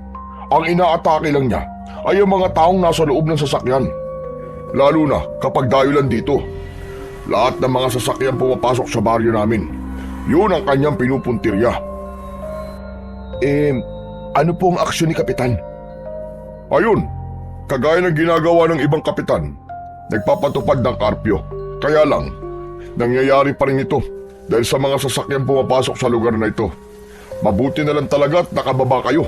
ang inaatake lang niya ay ang mga taong nasa loob ng sasakyan. Lalo na kapag dayulan dito. Lahat ng mga sasakyan pumapasok sa baryo namin. Yun ang kanyang pinupuntirya. Ano po ang aksyon ni Kapitan? Ayun, kagaya ng ginagawa ng ibang kapitan, nagpapatupad ng karpyo. Kaya lang, nangyayari pa rin ito dahil sa mga sasakyan pumapasok sa lugar na ito. Mabuti na lang talaga at nakababa kayo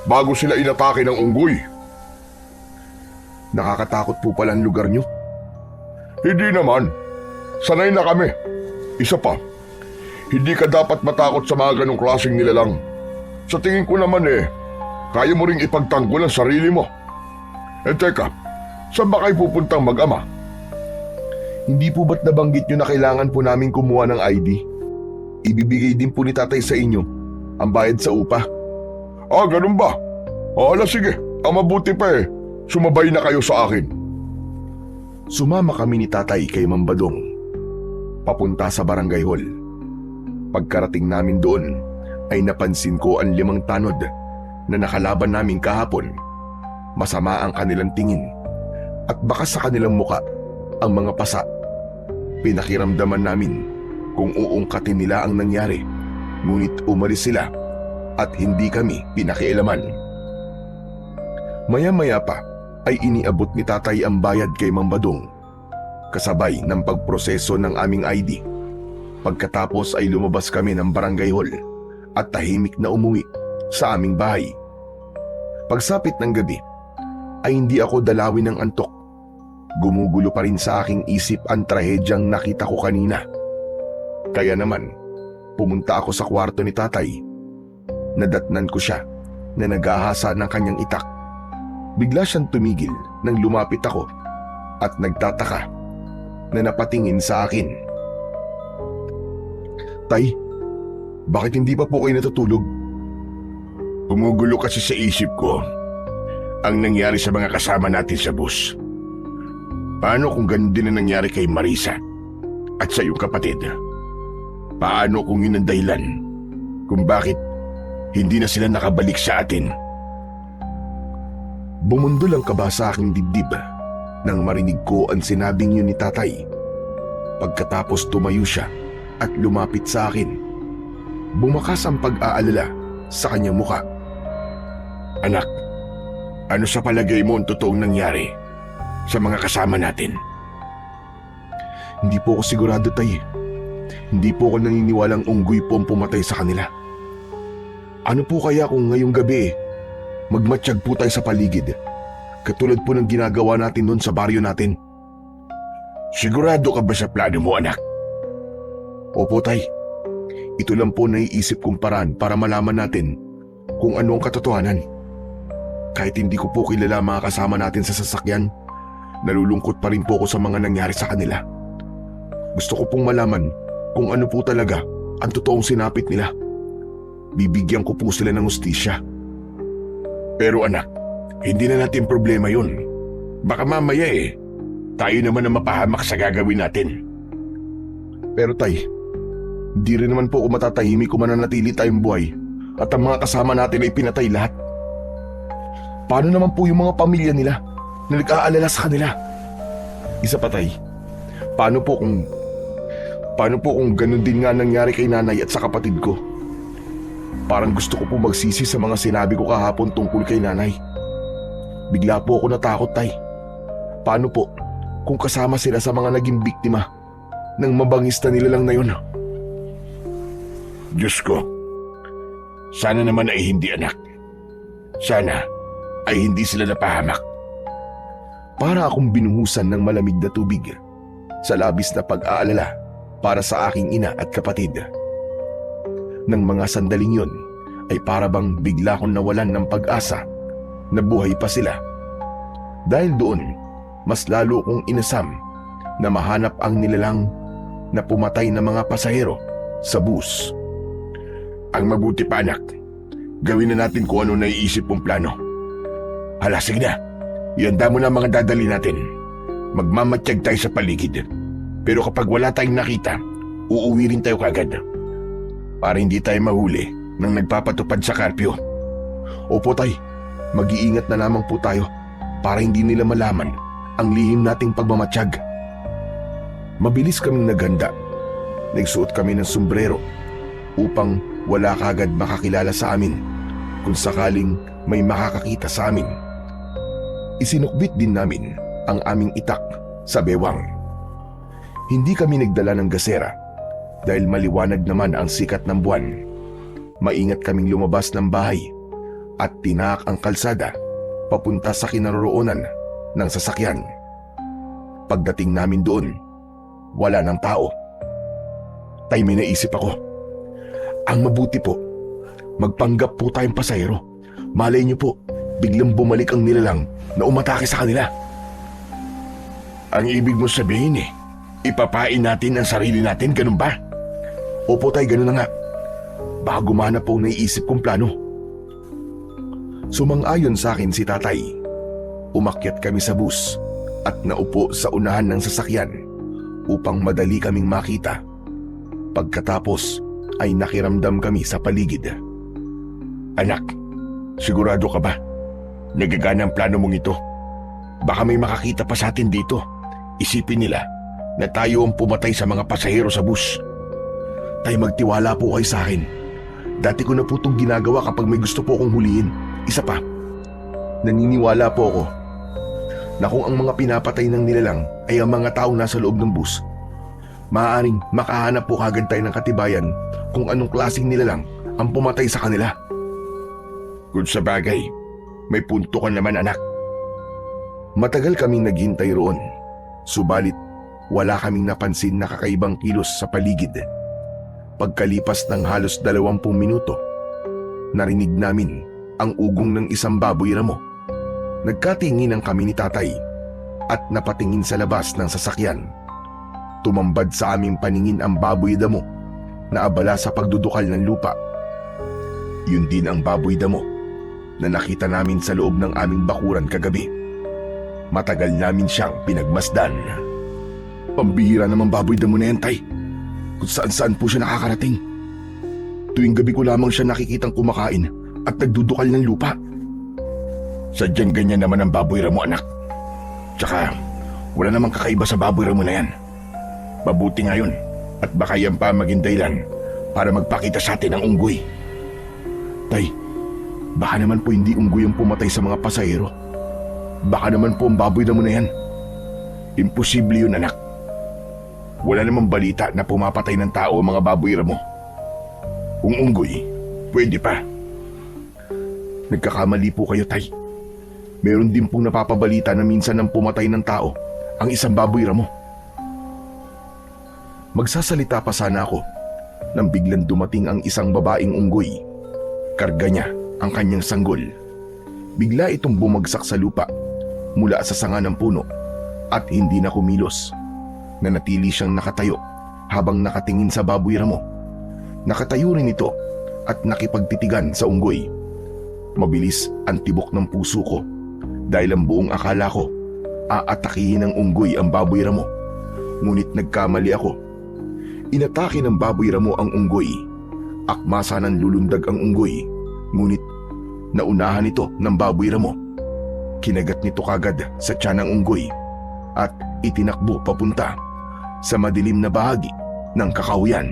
bago sila inatake ng unggoy. Nakakatakot po pala ang lugar niyo. Hindi naman. Sanay na kami. Isa pa, hindi ka dapat matakot sa mga ganong klaseng nilalang. Sa tingin ko naman kaya mo ring ipagtanggol ang sarili mo. Teka, saan ba kayo pupuntang mag-ama? Hindi po ba't nabanggit niyo na kailangan po namin kumuha ng ID? Ibibigay din po ni tatay sa inyo ang bayad sa upa. Ganun ba? Sige, ang mabuti pa sumabay na kayo sa akin. Sumama kami ni tatay kay Mang Badong, papunta sa barangay hall. Pagkarating namin doon, ay napansin ko ang 5 tanod na nakalaban namin kahapon. Masama ang kanilang tingin at baka sa kanilang muka ang mga pasa. Pinakiramdaman namin kung uungkatin nila ang nangyari, ngunit umalis sila at hindi kami pinakialaman. Maya-maya pa ay iniabot ni tatay ang bayad kay Mang Badong, kasabay ng pagproseso ng aming ID. Pagkatapos ay lumabas kami ng barangay hall at tahimik na umuwi sa aming bahay. Pagsapit ng gabi ay hindi ako dalawin ng antok. Gumugulo pa rin sa aking isip ang trahedyang nakita ko kanina. Kaya naman, pumunta ako sa kwarto ni tatay. Nadatnan ko siya na naghahasa ng kanyang itak. Bigla siyang tumigil nang lumapit ako at nagtataka na napatingin sa akin. Tay, bakit hindi pa po kayo natutulog? Gumugulo kasi sa isip ko ang nangyari sa mga kasama natin sa bus. Paano kung ganun din ang nangyari kay Marisa at sa iyong kapatid? Paano kung yun ang dahilan kung bakit hindi na sila nakabalik sa atin? Bumundol ang kaba sa aking dibdib nang marinig ko ang sinabing yun ni tatay. Pagkatapos tumayo siya at lumapit sa akin. Bumakas ang pag-aalala sa kanyang muka. Anak, ano sa palagay mo ang totoong nangyari sa mga kasama natin? Hindi po ako sigurado, tay. Hindi po ako naniniwalang unggoy po ang pumatay sa kanila. Ano po kaya kung ngayong gabi magmatsyag po tayo sa paligid, katulad po ng ginagawa natin noon sa baryo natin? Sigurado ka ba sa plano mo, anak? Opo, tay. Ito lang po naiisip kong paraan para malaman natin kung ano ang katotohanan. Kahit hindi ko po kilala ang mga kasama natin sa sasakyan, nalulungkot pa rin po ako sa mga nangyari sa kanila. Gusto ko pong malaman kung ano po talaga ang totoong sinapit nila. Bibigyan ko po sila ng hustisya. Pero anak, hindi na natin problema yun. Baka mamaya tayo naman ang mapahamak sa gagawin natin. Pero tay, hindi rin naman po ako matatahimik kung mananatili tayong buhay at ang mga kasama natin ay pinatay lahat. Paano naman po yung mga pamilya nila na nag-aalala sa kanila? Isa pa, tay, paano po kung ganun din nga nangyari kay nanay at sa kapatid ko? Parang gusto ko po magsisi sa mga sinabi ko kahapon tungkol kay nanay. Bigla po ako natakot, tay. Paano po kung kasama sila sa mga naging biktima ng mabangista nila lang na yun? Diyos ko, sana naman ay hindi, anak. Sana ay hindi sila napahamak. Para akong binuhusan ng malamig na tubig sa labis na pag-aalala para sa aking ina at kapatid. Nang mga sandaling yun ay para bang bigla kong nawalan ng pag-asa na buhay pa sila. Dahil doon, mas lalo kong inasam na mahanap ang nilalang na pumatay na mga pasahero sa bus. Ang mabuti pa, anak, Gawin na natin kung ano naiisip mong plano. Hala, sige na. Ihanda mo na ang mga dadali natin. Magmamatsyag tayo sa paligid. Pero kapag wala tayong nakita, uuwi rin tayo kagad. Para hindi tayo mahuli nang nagpapatupad sa karpyo. Opo tay, mag-iingat na lamang po tayo para hindi nila malaman ang lihim nating pagmamatsyag. Mabilis kaming naghanda. Nagsuot kami ng sombrero upang wala kagad makakilala sa amin kung sakaling may makakakita sa amin. Isinukbit din namin ang aming itak sa bewang. Hindi kami nagdala ng gasera dahil maliwanag naman ang sikat ng buwan. Maingat kaming lumabas ng bahay at tinaak ang kalsada papunta sa kinaroroonan ng sasakyan. Pagdating namin doon, wala ng tao. Tay, may naisip ako. Ang mabuti po, magpanggap po tayong pasahero. Malay niyo po, biglang bumalik ang nilalang na umatake sa kanila. Ang ibig mo sabihin ipapain natin ang sarili natin, ganun ba? Opo tay, ganun na nga. Baka gumana po ang naiisip kong plano. Sumang-ayon sa akin si tatay. Umakyat kami sa bus at naupo sa unahan ng sasakyan upang madali kaming makita. Pagkatapos ay nakiramdam kami sa paligid. Anak, sigurado ka ba? Nagagana ang plano mong ito. Baka may makakita pa sa atin dito. Isipin nila na tayo ang pumatay sa mga pasahero sa bus. Tay, magtiwala po kayo sa akin. Dati ko na po itong ginagawa kapag may gusto po akong huliin. Isa pa, naniniwala po ako na kung ang mga pinapatay ng nilalang ay ang mga taong nasa loob ng bus, maaaring makahanap po kagad tayo ng katibayan kung anong klaseng nilalang ang pumatay sa kanila. Kung sa bagay, may punto ka naman anak. Matagal kaming naghintay roon, subalit wala kaming napansin na kakaibang kilos sa paligid. Pagkalipas ng halos 20 minuto, narinig namin ang ugong ng isang baboy ramo. Nagkatinginan kami ni tatay at napatingin sa labas ng sasakyan. Tumambad sa aming paningin ang baboy damo na abala sa pagdudukal ng lupa. Yun din ang baboy damo na nakita namin sa loob ng aming bakuran kagabi. Matagal namin siyang pinagmasdan. Pambihira namang baboy damo na yan, tay. Kung saan-saan po siya nakakarating. Tuwing gabi ko lamang siya nakikitang kumakain at nagdudukal ng lupa. Sadyang ganyan naman ang baboy ramo, anak. Tsaka wala namang kakaiba sa baboy ramo na yan. Mabuti ngayon at baka yan pa maging dahilan para magpakita sa atin ng unggoy. Tay, baka naman po hindi unggoy ang pumatay sa mga pasahero. Baka naman po ang baboy ramo na yan. Imposible yun, anak. Wala namang balita na pumapatay ng tao ang mga baboy ramo. Kung unggoy, pwede pa. Nagkakamali po kayo, tay. Meron din pong napapabalita na minsan nang pumatay ng tao ang isang baboy ramo. Magsasalita pa sana ako nang biglang dumating ang isang babaeng unggoy. Karga niya ang kanyang sanggol. Bigla itong bumagsak sa lupa mula sa sanga ng puno at hindi na kumilos. Nanatili siyang nakatayo habang nakatingin sa baboy ramo. Nakatayo rin ito at nakipagtitigan sa unggoy. Mabilis ang tibok ng puso ko dahil ang buong akala ko aatakihin ng unggoy ang baboy ramo. Ngunit nagkamali ako. Inatake ng baboy ramo ang unggoy. Akma sanang lulundag ang unggoy, ngunit naunahan ito ng baboy ramo. Kinagat nito kagad sa tiyan ng unggoy at itinakbo papunta sa madilim na bahagi ng kakahuyan.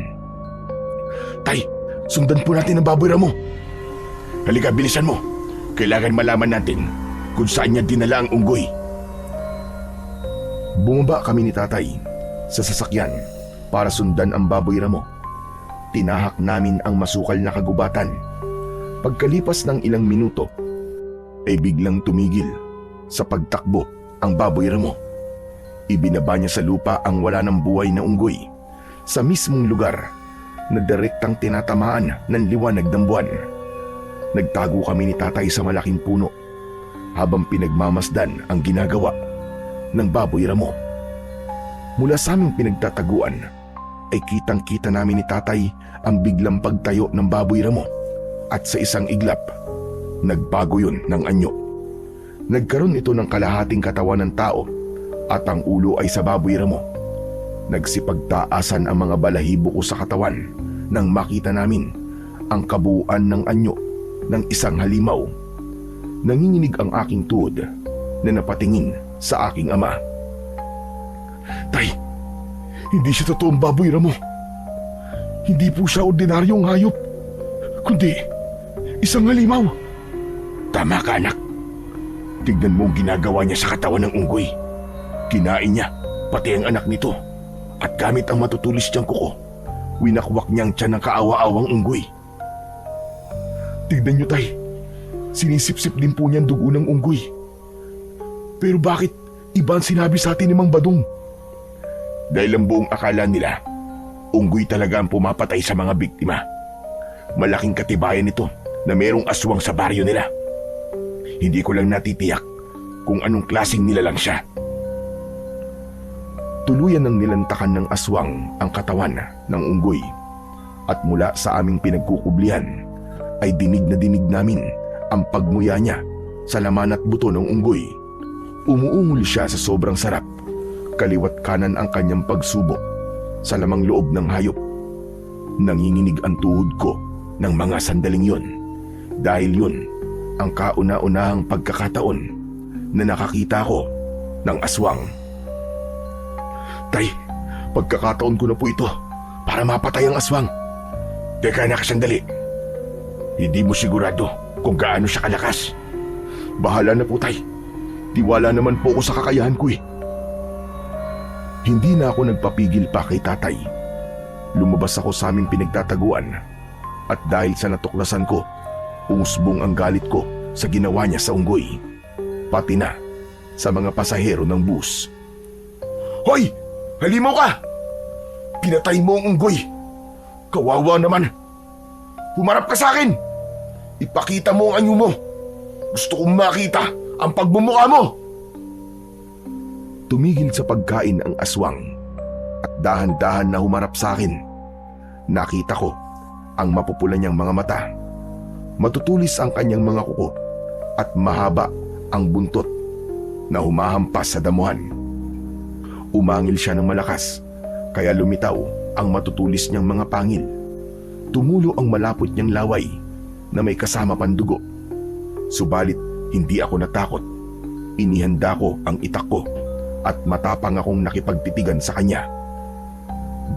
Tay, sundan po natin ang baboy ramo. Halika, bilisan mo. Kailangan malaman natin kung saan niya dinala ang unggoy. Bumaba kami ni tatay sa sasakyan para sundan ang baboy ramo. Tinahak namin ang masukal na kagubatan. Pagkalipas ng ilang minuto, ay biglang tumigil sa pagtakbo ang baboy ramo. Ibinaba niya sa lupa ang wala ng buhay na unggoy sa mismong lugar na direktang tinatamaan ng liwanag ng buwan. Nagtago kami ni tatay sa malaking puno habang pinagmamasdan ang ginagawa ng baboy ramo. Mula sa aming pinagtataguan ay kitang-kita namin ni tatay ang biglang pagtayo ng baboy ramo At sa isang iglap, nagbago yun ng anyo. Nagkaroon ito ng kalahating katawan ng tao at ang ulo ay sa baboy ramo. Nagsipagtaasan ang mga balahibo ko sa katawan nang makita namin ang kabuuan ng anyo ng isang halimaw. Nanginginig ang aking tuhod na napatingin sa aking ama. Tay, hindi siya totoong baboy ramo. Hindi po siya ordinaryong hayop, kundi isang halimaw. Tama ka, anak. Tignan mo ang ginagawa niya sa katawan ng unggoy. Kinain niya pati ang anak nito at gamit ang matutulis niyang kuko, winakwak niyang tiyan ng kaawa-awang unggoy. Tignan niyo, tay. Sinisip-sip din po niyan dugo ng unggoy. Pero bakit iba ang sinabi sa atin ni Mang Badong? Dahil ang buong akala nila, unggoy talaga ang pumapatay sa mga biktima. Malaking katibayan nito na mayroong aswang sa baryo nila. Hindi ko lang natitiyak kung anong klaseng nilalang siya. Tuluyan ng nilantakan ng aswang ang katawan ng unggoy at mula sa aming pinagkukublihan ay dinig na dinig namin ang pagmuya niya sa laman at buto ng unggoy. Umuungol siya sa sobrang sarap. Kaliwat kanan ang kanyang pagsubok sa lamang loob ng hayop. Nanginginig ang tuhod ko ng mga sandaling yun dahil yun ang kauna-unahang pagkakataon na nakakita ko ng aswang. Tay, pagkakataon ko na po ito para mapatay ang aswang. Teka, anak, sandali. Hindi mo sigurado kung gaano siya kalakas. Bahala na po, tay. Tiwala naman po ako sa kakayahan ko eh. Hindi na ako nagpapigil pa kay tatay. Lumabas ako sa aming pinagtataguan at dahil sa natuklasan ko, umusbong ang galit ko sa ginawa niya sa unggoy, pati na sa mga pasahero ng bus. Hoy! Halimaw ka! Pinatay mo ang unggoy! Kawawa naman! Humarap ka sa akin! Ipakita mo ang anyo mo! Gusto kong makita ang pagmumukha mo! Tumigil sa pagkain ang aswang at dahan-dahan na humarap sa akin. Nakita ko ang mapupula niyang mga mata. Matutulis ang kanyang mga kuko at mahaba ang buntot na humahampas sa damuhan. Umangil siya ng malakas kaya lumitaw ang matutulis niyang mga pangil. Tumulo ang malapot niyang laway na may kasama pandugo. Subalit hindi ako natakot. Inihanda ko ang itak ko at matapang akong nakipagtitigan sa kanya.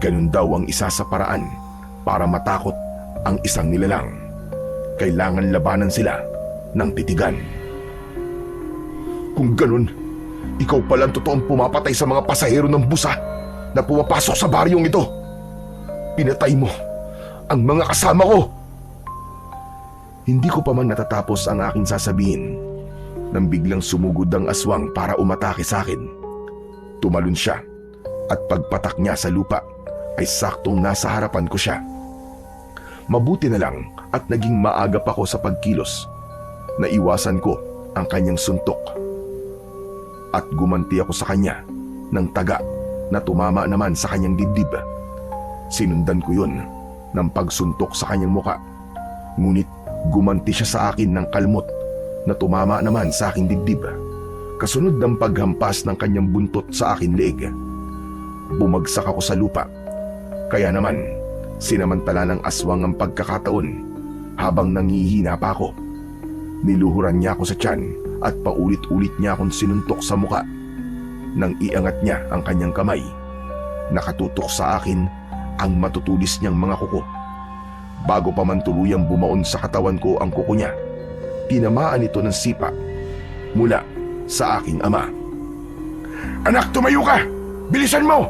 Ganun daw ang isa sa paraan para matakot ang isang nilalang. Kailangan labanan sila ng titigan. Kung ganun, ikaw palang totoong pumapatay sa mga pasahero ng busa na pumapasok sa baryong ito. Pinatay mo ang mga kasama ko. Hindi ko pa man natatapos ang aking sasabihin nang biglang sumugod ang aswang para umatake sa akin. Tumalon siya at pagpatak niya sa lupa ay saktong nasa harapan ko siya. Mabuti na lang at naging maagap ako sa pagkilos. Naiwasan ko ang kanyang suntok at gumanti ako sa kanya ng taga na tumama naman sa kanyang dibdib. Sinundan ko yun ng pagsuntok sa kanyang muka. Ngunit gumanti siya sa akin ng kalmot na tumama naman sa aking dibdib. Kasunod ng paghampas ng kanyang buntot sa akin leeg. Bumagsak ako sa lupa. Kaya naman, sinamantala ng aswang ang pagkakataon habang nangihina pa ako. Niluhuran niya ako sa tiyan at paulit-ulit niya akong sinuntok sa muka. Nang iangat niya ang kanyang kamay, nakatutok sa akin ang matutulis niyang mga kuko. Bago pa man tuluyang bumaon sa katawan ko ang kuko niya, tinamaan ito ng sipa mula sa aking ama. Anak, tumayo ka! Bilisan mo!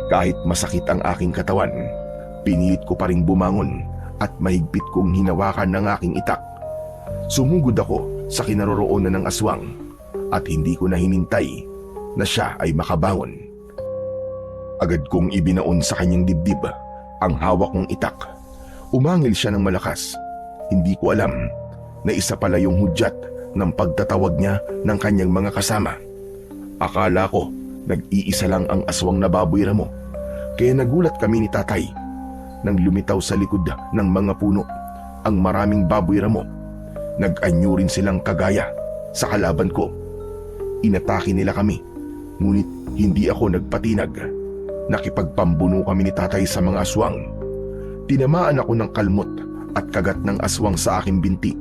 Kahit masakit ang aking katawan, pinilit ko pa ring bumangon at mahigpit kong hinawakan ng aking itak. Sumugod ako sa kinaroroonan ng aswang at hindi ko na hinintay na siya ay makabangon. Agad kong ibinaon sa kanyang dibdib ang hawak kong itak. Umangil siya ng malakas. Hindi ko alam na isa pala yung hudyat ng pagtatawag niya ng kanyang mga kasama. Akala ko nag-iisa lang ang aswang na baboy ramo, kaya nagulat kami ni tatay nang lumitaw sa likod ng mga puno ang maraming baboy ramo. Nag-anyo rin silang kagaya sa kalaban ko. Inatake nila kami, ngunit hindi ako nagpatinag. Nakipagpambuno kami ni tatay sa mga aswang. Tinamaan ako ng kalmot at kagat ng aswang sa aking binti.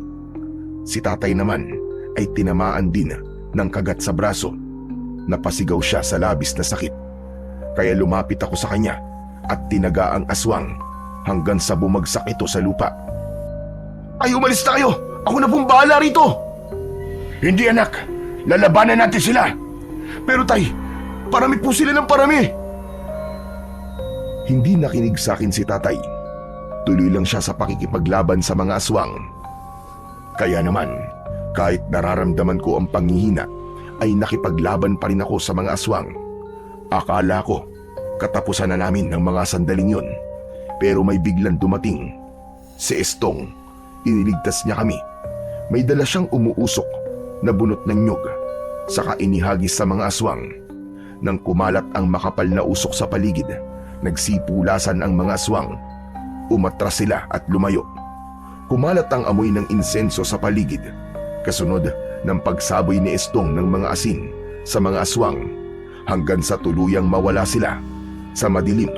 Si tatay naman ay tinamaan din ng kagat sa braso. Napasigaw siya sa labis na sakit. Kaya lumapit ako sa kanya at tinaga ang aswang hanggang sa bumagsak ito sa lupa. Ay, umalis na kayo! Ako na pong bahala rito! Hindi anak, lalabanan natin sila. Pero tay, parami po sila ng parami! Hindi nakinig sa akin si tatay. Tuloy lang siya sa pakikipaglaban sa mga aswang. Kaya naman, kahit nararamdaman ko ang panghihina, ay nakipaglaban pa rin ako sa mga aswang. Akala ko, katapusan na namin ng mga sandaling yun. Pero may biglang dumating. Si Estong, iniligtas niya kami. May dala siyang umuusok na bunot ng nyug, saka inihagis sa mga aswang. Nang kumalat ang makapal na usok sa paligid, nagsipulasan ang mga aswang. Umatras sila at lumayo. Kumalat ang amoy ng insenso sa paligid, kasunod ng pagsaboy ni Estong ng mga asin sa mga aswang, hanggang sa tuluyang mawala sila sa madilim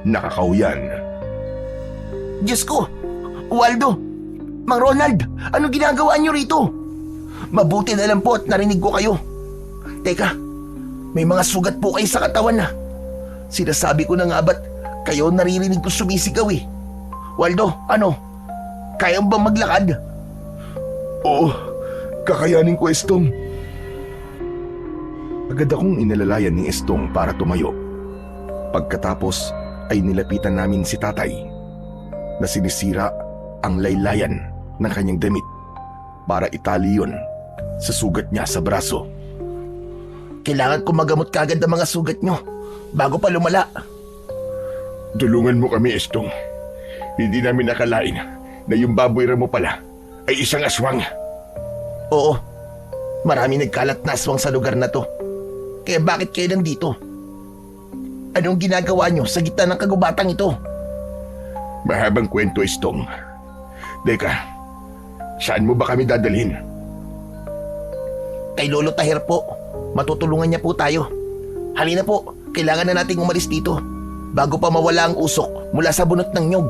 na kakahuyan. Diyos ko! Waldo! Mang Ronald! Anong ginagawa niyo rito? Mabuti na lang po at narinig ko kayo. Teka, may mga sugat po kayo sa katawan na. Sinasabi ko na nga ba't kayo naririnig ko sumisigaw eh. Waldo, ano? Kaya mo bang maglakad? Oo, kakayanin ko, Estong. Agad akong inalalayan ni Estong para tumayo. Pagkatapos ay nilapitan namin si tatay na sinisira ang laylayan ng kanyang damit para itali yun sa sugat niya sa braso. Kailangan ko magamot kagad ang mga sugat nyo bago pa lumala. Tulungan mo kami, Estong. Hindi namin nakalain na yung baboy ramo pala ay isang aswang. Oo, marami nagkalat na aswang sa lugar na to. Kaya bakit kayo nandito? Anong ginagawa nyo sa gitna ng kagubatang ito? Mahabang kwento, Estong. Teka, saan mo ba kami dadalhin? Kay Lolo Tahir po. Matutulungan niya po tayo. Halina po, kailangan na nating umalis dito bago pa mawala ang usok mula sa bunot ng nyog.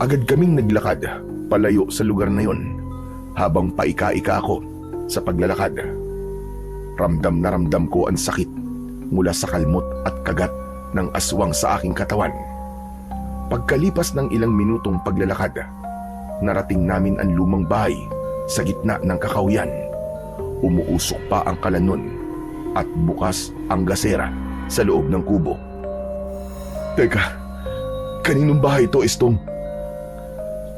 Agad kaming naglakad palayo sa lugar na yon habang paika-ika ako sa paglalakad. Ramdam na ramdam ko ang sakit mula sa kalmot at kagat ng aswang sa aking katawan. Pagkalipas ng ilang minutong paglalakad, narating namin ang lumang bahay sa gitna ng kakahuyan. Umuusok pa ang kalanon at bukas ang gasera sa loob ng kubo. Teka, kaninong bahay ito, Estong?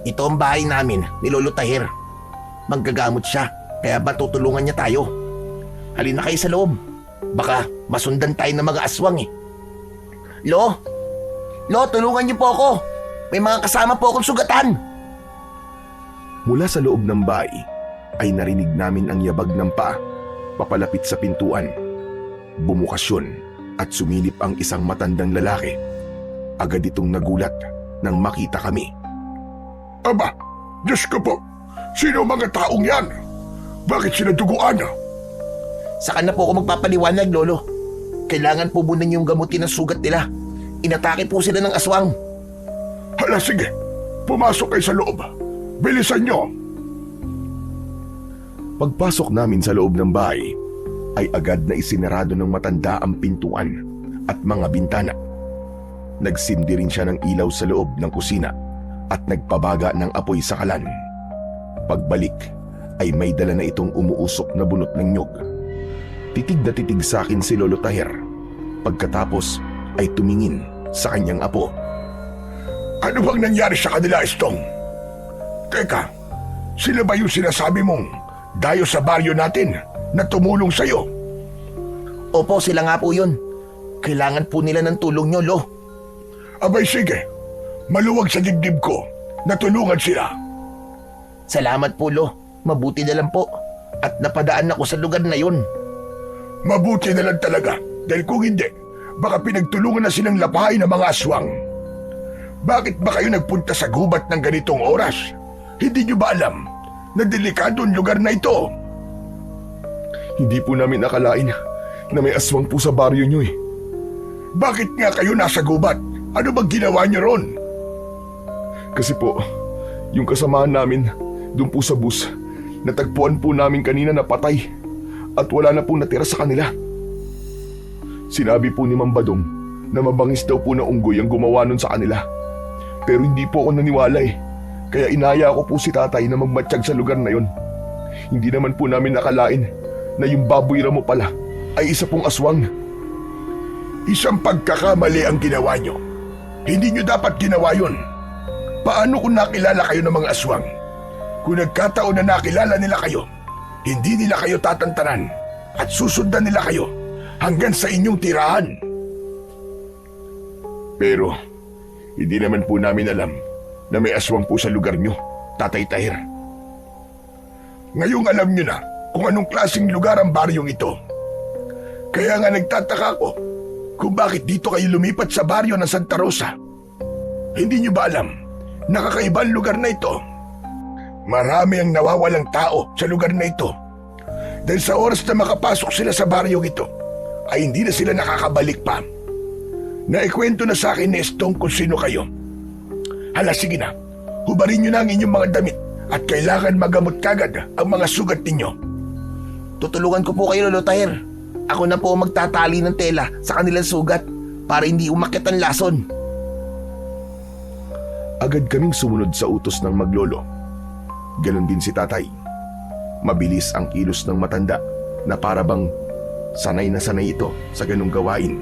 Ito ang bahay namin ni Lolo Tahir. Manggagamot siya, kaya matutulungan niya tayo. Halina kayo sa loob. Baka masundan tayo ng mga aswang eh. Lo, tulungan niyo po ako. May mga kasama po akong sugatan. Mula sa loob ng bahay ay narinig namin ang yabag ng paa papalapit sa pintuan. Bumukas yun at sumilip ang isang matandang lalaki. Agad itong nagulat nang makita kami. Aba, Diyos ko po, sino ang mga taong yan? Bakit sila duguan? Saka na po ako magpapaliwanag, Lolo. Kailangan po muna niyong gamutin ang sugat nila. Inatake po sila ng aswang. Hala, sige, pumasok kayo sa loob. Bilisan nyo. Pagpasok namin sa loob ng bahay, ay agad na isinarado ng matanda ang pintuan at mga bintana. Nagsindi rin siya ng ilaw sa loob ng kusina at nagpabaga ng apoy sa kalan. Pagbalik ay may dala na itong umuusok na bunot ng nyog. Titig na titig sa akin si Lolo Tahir. Pagkatapos ay tumingin sa kanyang apo. Ano bang nangyari sa kanila, Estong? Teka, sila ba yung sinasabi mong dayo sa baryo natin na tumulong sa'yo? Opo, sila nga po yun. Kailangan po nila ng tulong nyo, Lo. Abay sige, maluwag sa dibdib ko na tulungan sila. Salamat po, Lo. Mabuti na lang po. At napadaan ako sa lugar na yun. Mabuti na lang talaga dahil kung hindi, baka pinagtulungan na silang lapahay ng mga aswang. Bakit ba kayo nagpunta sa gubat ng ganitong oras? Hindi niyo ba alam na delikado ang lugar na ito? Hindi po namin nakalain na may aswang po sa baryo niyo eh. Bakit nga kayo nasa gubat? Ano bang ginawa niyo ron? Kasi po, yung kasamahan namin doon po sa bus, natagpuan po namin kanina na patay at wala na po natira sa kanila. Sinabi po ni Ma'am Badong na mabangis daw po na unggoy ang gumawa nun sa kanila. Pero hindi po ako naniwala eh. Kaya inaya ko po si tatay na magmatsyag sa lugar na yon. Hindi naman po namin nakalain na yung baboy ramo pala ay isa pong aswang. Isang pagkakamali ang ginawa nyo. Hindi nyo dapat ginawa yon. Paano kung nakilala kayo ng mga aswang? Kung nagkataon na nakilala nila kayo, hindi nila kayo tatantanan at susundan nila kayo hanggang sa inyong tirahan. Pero hindi naman po namin alam na may aswang po sa lugar nyo, Tatay Tahir. Ngayong alam nyo na kung anong klaseng lugar ang baryong ito. Kaya nga nagtataka ko kung bakit dito kayo lumipat sa baryo ng Santa Rosa. Hindi nyo ba alam na kakaibang lugar na ito? Marami ang nawawalang tao sa lugar na ito. Dahil sa oras na makapasok sila sa baryong ito, ay hindi na sila nakakabalik pa. Naikwento na sa akin ni Estong kung sino kayo. Hala, sige na. Hubarin nyo na ang inyong mga damit at kailangan magamot kagad ang mga sugat ninyo. Tutulungan ko po kayo, Lolo Tahir. Ako na po magtatali ng tela sa kanilang sugat para hindi umakyat ang lason. Agad kaming sumunod sa utos ng maglolo. Ganon din si tatay. Mabilis ang kilos ng matanda na parabang sanay na sanay ito sa ganong gawain.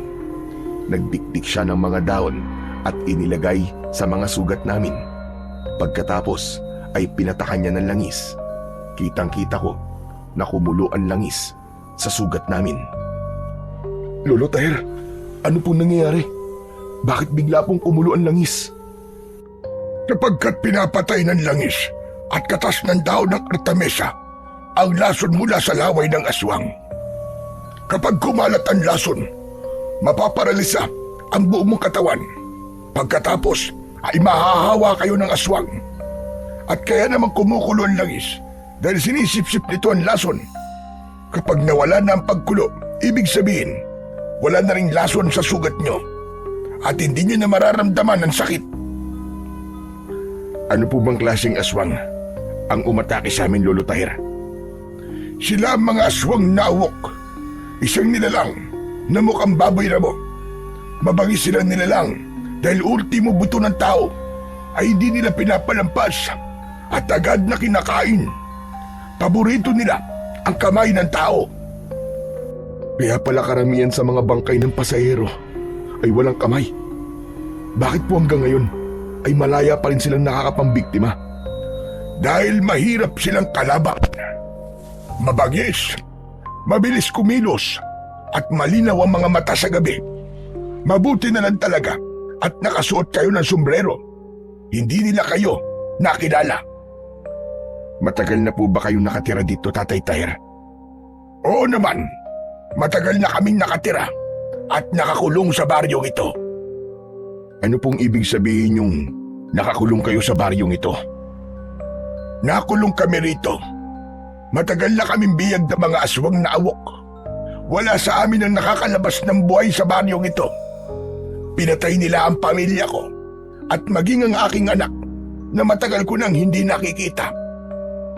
Nagdikdik siya ng mga daon at inilagay sa mga sugat namin. Pagkatapos ay pinatakan niya ng langis. Kitang-kita ko na kumulo ang langis sa sugat namin. Lolo Tahir, ano po nangyayari? Bakit bigla pong kumulo ang langis? Sapagkat pinapatay ng langis at katas ng daon ng artemisa ang lason mula sa laway ng aswang. Kapag kumalat ang lason, mapaparalisa ang buong mong katawan. Pagkatapos ay mahahawa kayo ng aswang. At kaya naman kumukulo ang langis dahil sinisip-sip nito ang lason. Kapag nawala na ang pagkulo, ibig sabihin, wala na ring lason sa sugat nyo at hindi nyo na mararamdaman ang sakit. Ano po bang klaseng aswang ang umatake sa amin, Lolo Tahir? Sila ang mga aswang nawok. Isang nilalang na mukhang baboy ramo. Mabangis silang nilalang dahil ultimo buto ng tao ay hindi nila pinapalampas at agad na kinakain. Paborito nila ang kamay ng tao. Kaya pala karamihan sa mga bangkay ng pasahero ay walang kamay. Bakit po hanggang ngayon ay malaya pa rin silang nakakapambiktima? Dahil mahirap silang kalaban. Mabangis, mabilis kumilos, at malinaw ang mga mata sa gabi. Mabuti na lang talaga at nakasuot kayo ng sombrero. Hindi nila kayo nakilala. Matagal na po ba kayong nakatira dito, Tatay Tahir? Oo naman, matagal na kaming nakatira at nakakulong sa baryong ito. Ano pong ibig sabihin yung nakakulong kayo sa baryong ito? Nakulong kami rito. Matagal na kaming biyag ng mga aswang na awok. Wala sa amin ang nakakalabas ng buhay sa baryong ito. Pinatay nila ang pamilya ko at maging ang aking anak na matagal ko nang hindi nakikita.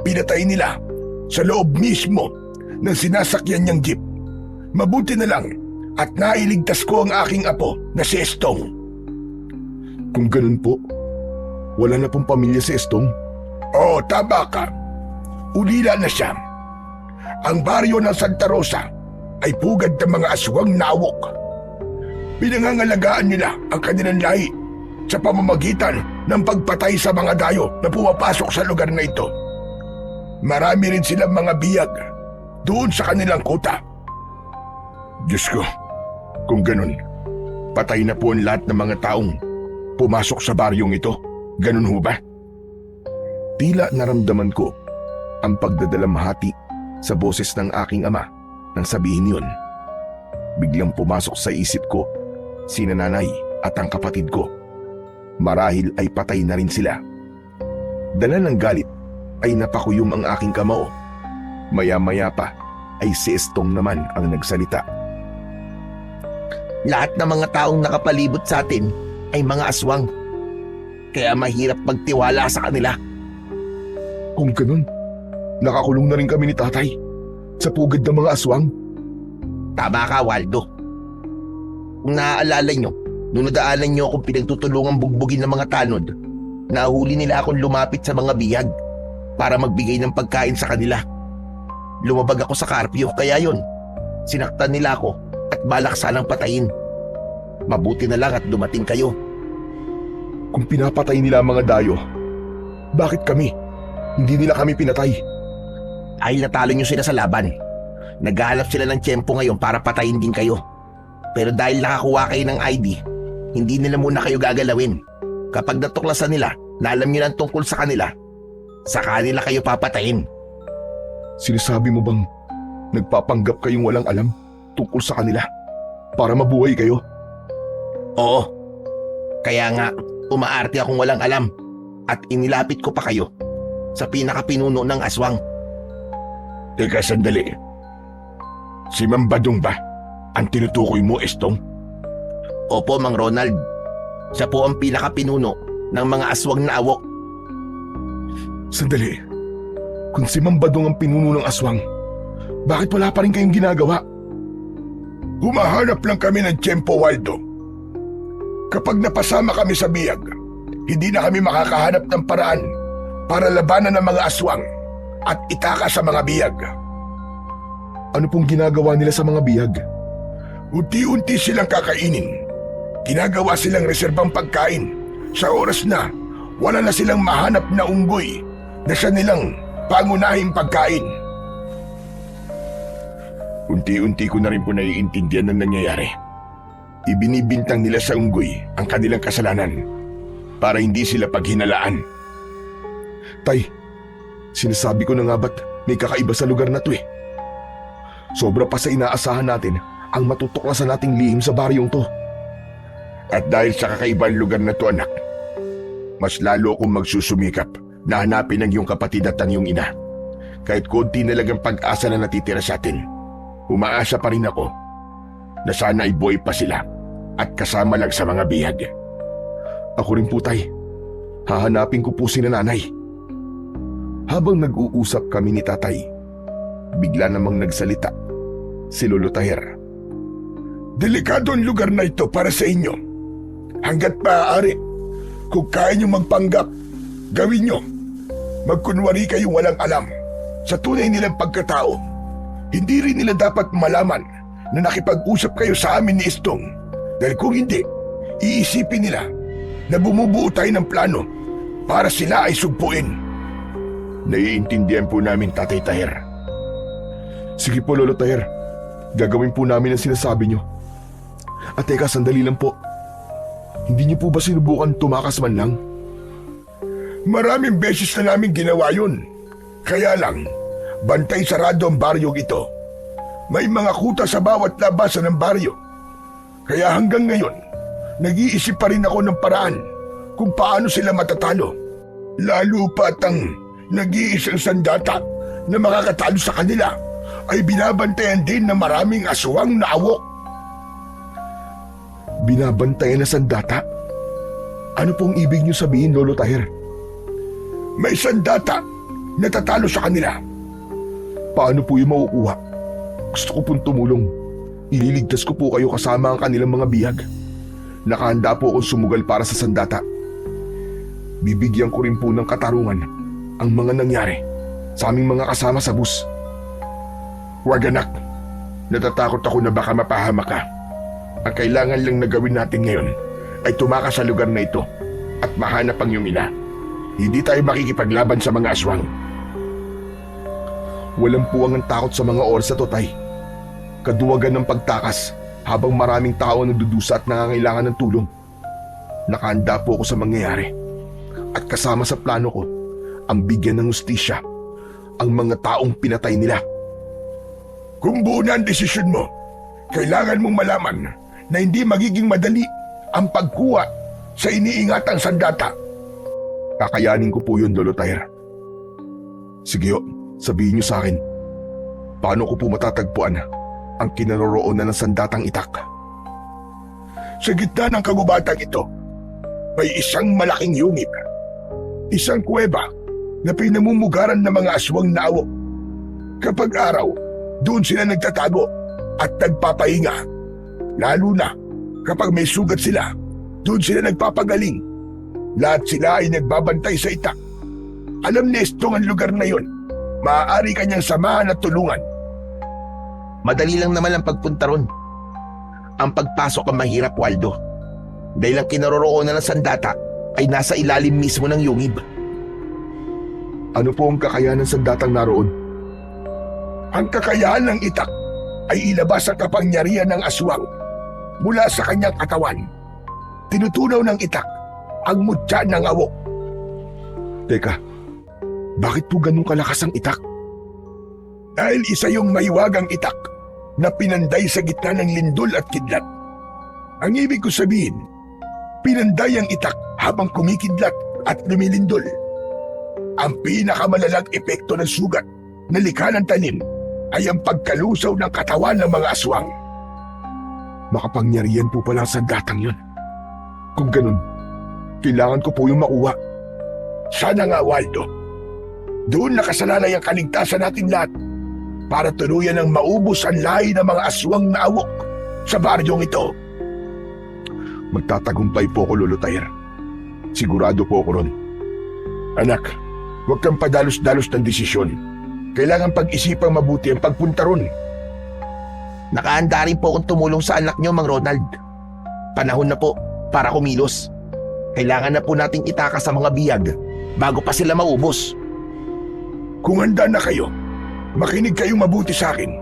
Pinatay nila sa loob mismo ng sinasakyan niyang jeep. Mabuti na lang at nailigtas ko ang aking apo na si Estong. Kung ganun po, wala na pong pamilya si Estong? Oo, tama ka. Ulila na siya. Ang baryo ng Santa Rosa ay pugad ng mga aswang na awok. Pinangangalagaan nila ang kanilang lahi sa pamamagitan ng pagpatay sa mga dayo na pumapasok sa lugar na ito. Marami rin silang mga biyag doon sa kanilang kuta. Diyos ko, kung ganun, patay na po ang lahat ng mga taong pumasok sa baryong ito. Ganun ho ba? Tila naramdaman ko ang pagdadalamhati sa boses ng aking ama nang sabihin yun. Biglang pumasok sa isip ko si nanay at ang kapatid ko. Marahil ay patay na rin sila. Dala ng galit ay napakuyom ang aking kamao. Maya-maya pa ay si Estong naman ang nagsalita. Lahat ng mga taong nakapalibot sa atin ay mga aswang. Kaya mahirap magtiwala sa kanila. Kung ganun, nakakulong na rin kami ni tatay sa pugad ng mga aswang. Tama ka, Waldo. Kung naaalala nyo, nung nadaanan nyo akong pinagtutulungang bugbugin ng mga tanod, nahuli nila akong lumapit sa mga bihag para magbigay ng pagkain sa kanila. Lumabag ako sa karpyo, kaya yun, sinaktan nila ako at balak sanang patayin. Mabuti na lang at dumating kayo. Kung pinapatay nila ang mga dayo, bakit kami? Hindi nila kami pinatay. Dahil natalo nyo sila sa laban. Naghahanap sila ng tiyempo ngayon para patayin din kayo. Pero dahil nakakuha kayo ng ID, hindi nila muna kayo gagalawin. Kapag natuklasan nila na alam nyo ng tungkol sa kanila, sa kanila kayo papatayin. Sinasabi mo bang nagpapanggap kayong walang alam tungkol sa kanila para mabuhay kayo? Oo. Kaya nga, umaarte akong walang alam at inilapit ko pa kayo sa pinakapinuno ng aswang. Teka sandali. Si Mang Badong ba ang tinutukoy mo, Estong? Opo, Mang Ronald. Siya po ang pinakapinuno ng mga aswang na awok. Sandali. Kung si Mang Badong ang pinuno ng aswang, bakit wala pa rin kayong ginagawa? Humahanap lang kami ng tiyempo, Waldo. Kapag napasama kami sa biyag, hindi na kami makakahanap ng paraan para labanan ng mga aswang at itaka sa mga biyag. Ano pong ginagawa nila sa mga bihag? Unti-unti silang kakainin. Ginagawa silang reserbang pagkain sa oras na wala na silang mahanap na unggoy na siya nilang pangunahing pagkain. Unti-unti ko na rin po naiintindihan ang nangyayari. Ibinibintang nila sa unggoy ang kanilang kasalanan para hindi sila paghinalaan. Tay, sinasabi ko na nga ba't may kakaiba sa lugar na to eh. Sobra pa sa inaasahan natin ang matutuklasan nating lihim sa baryong to. At dahil sa kakaibang lugar na to, anak, mas lalo akong magsusumikap na hanapin ang iyong kapatid at ang iyong ina. Kahit konti na lang ang pag-asa na natitira sa atin, umaasa pa rin ako na sana ay buhay pa sila at kasama lang sa mga bihag. Ako rin po, tay. Hahanapin ko po si nanay. Habang nag-uusap kami ni tatay, bigla namang nagsalita si Lolo Taher. Delikado ang lugar na ito para sa inyo. Hanggat maaari, kung kaya nyo magpanggap, gawin nyo. Magkunwari kayong walang alam sa tunay nilang pagkatao. Hindi rin nila dapat malaman na nakipag-usap kayo sa amin ni Estong. Dahil kung hindi, iisipin nila na bumubuo tayo ng plano para sila ay sugpuin. Naiintindihan po namin, Tatay Taher. Sige po, Lolo Taher. Gagawin po namin ang sinasabi nyo. At teka, sandali lang po. Hindi niyo po ba sinubukan tumakas man lang? Maraming beses na namin ginawa yun. Kaya lang, bantay sarado ang baryong ito. May mga kuta sa bawat labasan ng baryo. Kaya hanggang ngayon, nag-iisip pa rin ako ng paraan kung paano sila matatalo. Lalo pat ang nag-iisang sandata na makakatalo sa kanila ay binabantayan din ng maraming aswang na awok. Binabantayan na sandata? Ano pong ibig niyo sabihin, Lolo Taher? May sandata na tatalo sa kanila. Paano po yung makukuha? Gusto ko pong tumulong. Ililigtas ko po kayo kasama ang kanilang mga bihag. Nakahanda po akong sumugal para sa sandata. Bibigyan ko rin po ng katarungan ang mga nangyari sa aming mga kasama sa bus. Huwag anak, natatakot ako na baka mapahama ka. Ang kailangan lang na gawin natin ngayon ay tumakas sa lugar na ito at mahanap ang iyong ina. Hindi tayo makikipaglaban sa mga aswang. Walang puwang ang takot sa mga oras na to, tay. Kaduwagan ng pagtakas habang maraming tao ang nagdudusa at nangangailangan ng tulong. Nakahanda po ako sa mangyayari. At kasama sa plano ko, ang bigyan ng hustisya ang mga taong pinatay nila. Kung buo na ang desisyon mo, kailangan mong malaman na hindi magiging madali ang pagkuha sa iniingatang sandata. Kakayanin ko po yun, Lolo Tyre. Sige ho, sabihin niyo sa akin, paano ko po matatagpuan ang kinaroroonan ng sandatang itak? Sa gitna ng kagubatang ito, may isang malaking yungib. Isang kuweba na pinamumugaran ng mga aswang na awok. Kapag araw, doon sila nagtatago at nagpapahinga. Lalo na kapag may sugat sila, doon sila nagpapagaling. Lahat sila ay nagbabantay sa itak. Alam ni Estong ang lugar na yon. Maaari kanyang samahan at tulungan. Madali lang naman ang pagpunta ron. Ang pagpasok ang mahirap, Waldo. Dahil ang kinaroroonan ng sandata ay nasa ilalim mismo ng yungib. Ano po ang kakayahan ng sandatang naroon? Ang kakayahan ng itak ay ilabas ang kapangyarihan ng aswang mula sa kanyang katawan. Tinutunaw ng itak ang mutya ng awok. Teka, bakit po ganun kalakas ang itak? Dahil isa yung mahiwagang itak na pinanday sa gitna ng lindol at kidlat. Ang ibig ko sabihin, pinanday ang itak habang kumikidlat at lumilindol. Ang pinakamalalang epekto ng sugat na likha ng tanim ay ang pagkalusaw ng katawan ng mga aswang. Makapangyarihan po pala ang sandatang yun. Kung ganun, kailangan ko po yung makuha. Sana nga, Waldo. Doon nakasalalay ang kaligtasan natin lahat para tuluyan ng maubos ang lahi ng mga aswang na awok sa baryong ito. Magtatagumpay po ako, Lolo Tyre. Sigurado po ako ron. Anak, huwag kang padalos-dalos ng desisyon. Kailangan pag-isipang mabuti ang pagpunta ron. Nakahanda rin po akong tumulong sa anak niyo, Mang Ronald. Panahon na po para kumilos. Kailangan na po nating itakas sa mga biyag bago pa sila maubos. Kung handa na kayo, makinig kayong mabuti sa akin.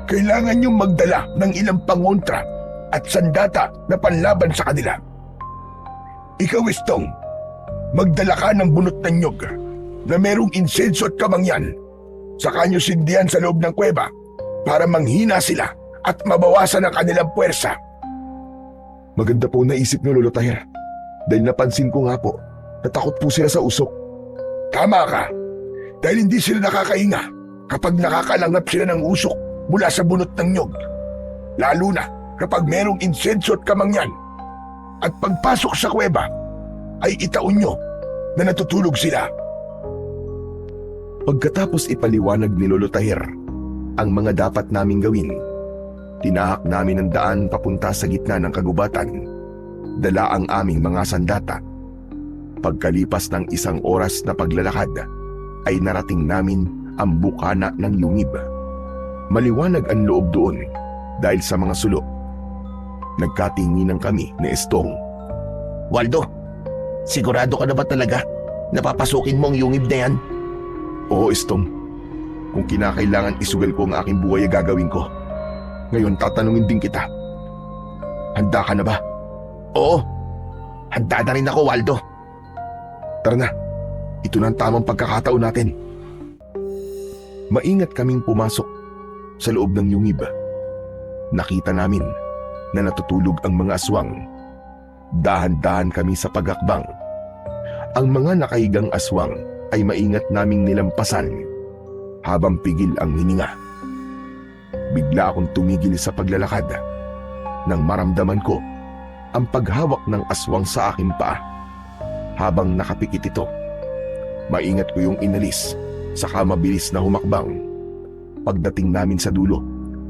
Kailangan niyong magdala ng ilang pangontra at sandata na panlaban sa kanila. Ikaw, Estong, magdala ka ng bunot ng nyog na merong insenso at kamangyan. Saka niyo sindihan sa loob ng kuweba para manghina sila at mabawasan ang kanilang puwersa. Maganda po naisip niyo, Lolo Tyre. Dahil napansin ko nga po, natakot po sila sa usok. Tama ka, dahil hindi sila nakakahinga kapag nakakalanghap sila ng usok mula sa bunot ng nyog. Lalo na kapag merong insenso at kamangyan. At pagpasok sa kuweba, ay itaon nyo na natutulog sila. Pagkatapos ipaliwanag ni Lolo Tyre ang mga dapat naming gawin, tinahak namin ang daan papunta sa gitna ng kagubatan. Dala ang aming mga sandata. Pagkalipas ng 1 oras na paglalakad, ay narating namin ang bukana ng yungib. Maliwanag ang loob doon dahil sa mga sulok. Nagkatinginan kami ni Estong. Waldo, sigurado ka na ba talaga na papasukin mo ang yungib na yan? Oo, Estong. Kung kinakailangan isugal ko ang aking buhay, gagawin ko. Ngayon tatanungin din kita. Handa ka na ba? Oo, handa na rin ako, Waldo. Tara na, ito na ang tamang pagkakataon natin. Maingat kaming pumasok sa loob ng yungib. Nakita namin na natutulog ang mga aswang. Dahan-dahan kami sa paghakbang. Ang mga nakahigang aswang ay maingat naming nilampasan habang pigil ang hininga. Bigla akong tumigil sa paglalakad nang maramdaman ko ang paghawak ng aswang sa aking paa. Habang nakapikit ito, maingat ko yung inalis saka mabilis na humakbang. Pagdating namin sa dulo,